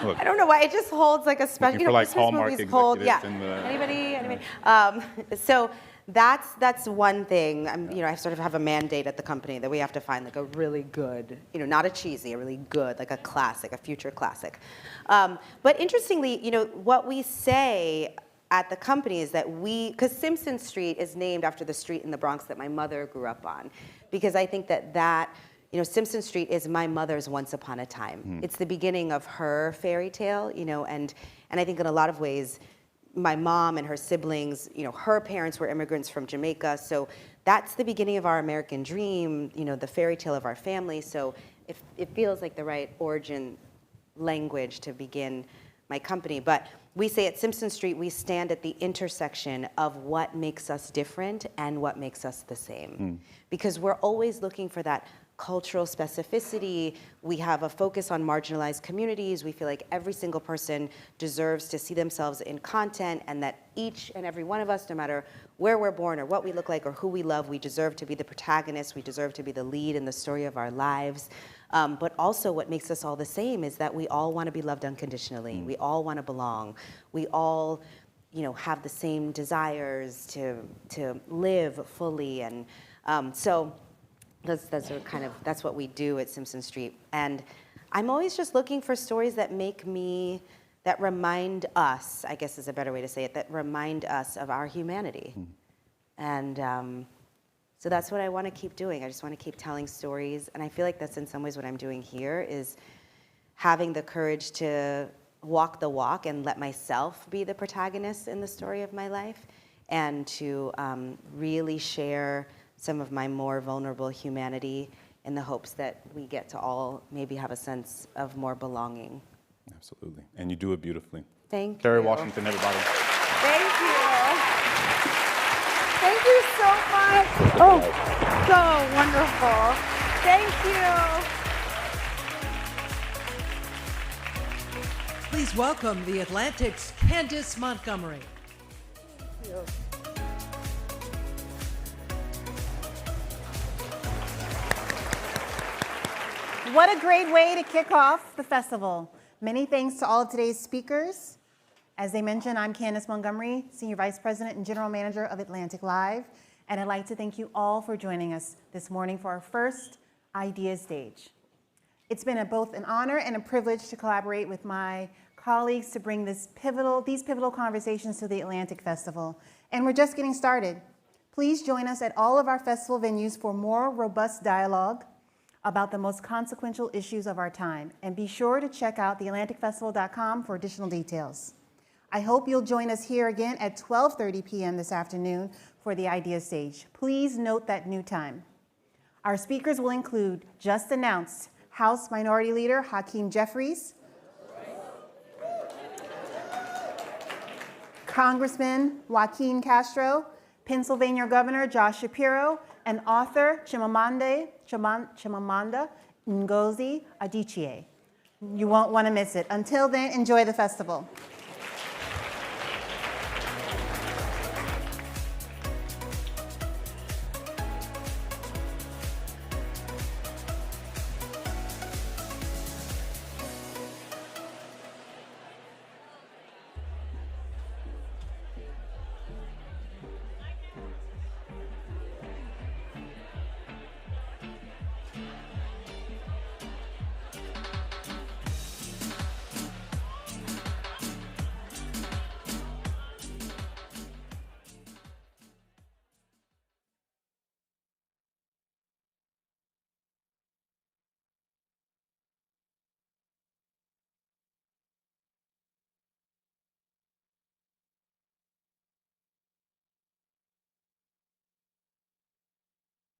Look, I don't know why, it just holds like a special, for like Christmas Hallmark movies hold, yeah. in the, Anybody? So that's one thing. I sort of have a mandate at the company that we have to find like a really good, not a cheesy, a really good, like a classic, a future classic. But interestingly, what we say at the company is that because Simpson Street is named after the street in the Bronx that my mother grew up on, because I think that Simpson Street is my mother's Once Upon a Time. It's the beginning of her fairy tale, and I think in a lot of ways, my mom and her siblings, her parents were immigrants from Jamaica, so that's the beginning of our American dream, the fairy tale of our family, so it feels like the right origin language to begin my company. But we say at Simpson Street, we stand at the intersection of what makes us different and what makes us the same. Because we're always looking for that cultural specificity. We have a focus on marginalized communities. We feel like every single person deserves to see themselves in content, and that each and every one of us, no matter where we're born or what we look like or who we love, we deserve to be the protagonist. We deserve to be the lead in the story of our lives. But also what makes us all the same is that we all want to be loved unconditionally. We all want to belong. We all, have the same desires to live fully. And so that's what we do at Simpson Street. And I'm always just looking for stories that that remind us, I guess is a better way to say it, that remind us of our humanity. And so that's what I want to keep doing. I just want to keep telling stories. And I feel like that's in some ways what I'm doing here, is having the courage to walk the walk and let myself be the protagonist in the story of my life, and to really share some of my more vulnerable humanity in the hopes that we get to all maybe have a sense of more belonging. Absolutely. And you do it beautifully. Thank you. Kerry Washington, everybody. Thank you. Thank you so much. Oh, so wonderful. Thank you. Please welcome the Atlantic's Candace Montgomery. Thank you. What a great way to kick off the festival. Many thanks to all of today's speakers. As they mentioned, I'm Candace Montgomery, Senior Vice President and General Manager of Atlantic Live, and I'd like to thank you all for joining us this morning for our first Idea Stage. It's been both an honor and a privilege to collaborate with my colleagues to bring these pivotal conversations to the Atlantic Festival, and we're just getting started. Please join us at all of our festival venues for more robust dialogue about the most consequential issues of our time, and be sure to check out theatlanticfestival.com for additional details. I hope you'll join us here again at 12:30 p.m. this afternoon for the Idea Stage. Please note that new time. Our speakers will include just announced House Minority Leader Hakeem Jeffries, Congressman Joaquin Castro, Pennsylvania Governor Josh Shapiro, and author Chimamanda Ngozi Adichie. You won't want to miss it. Until then, enjoy the festival.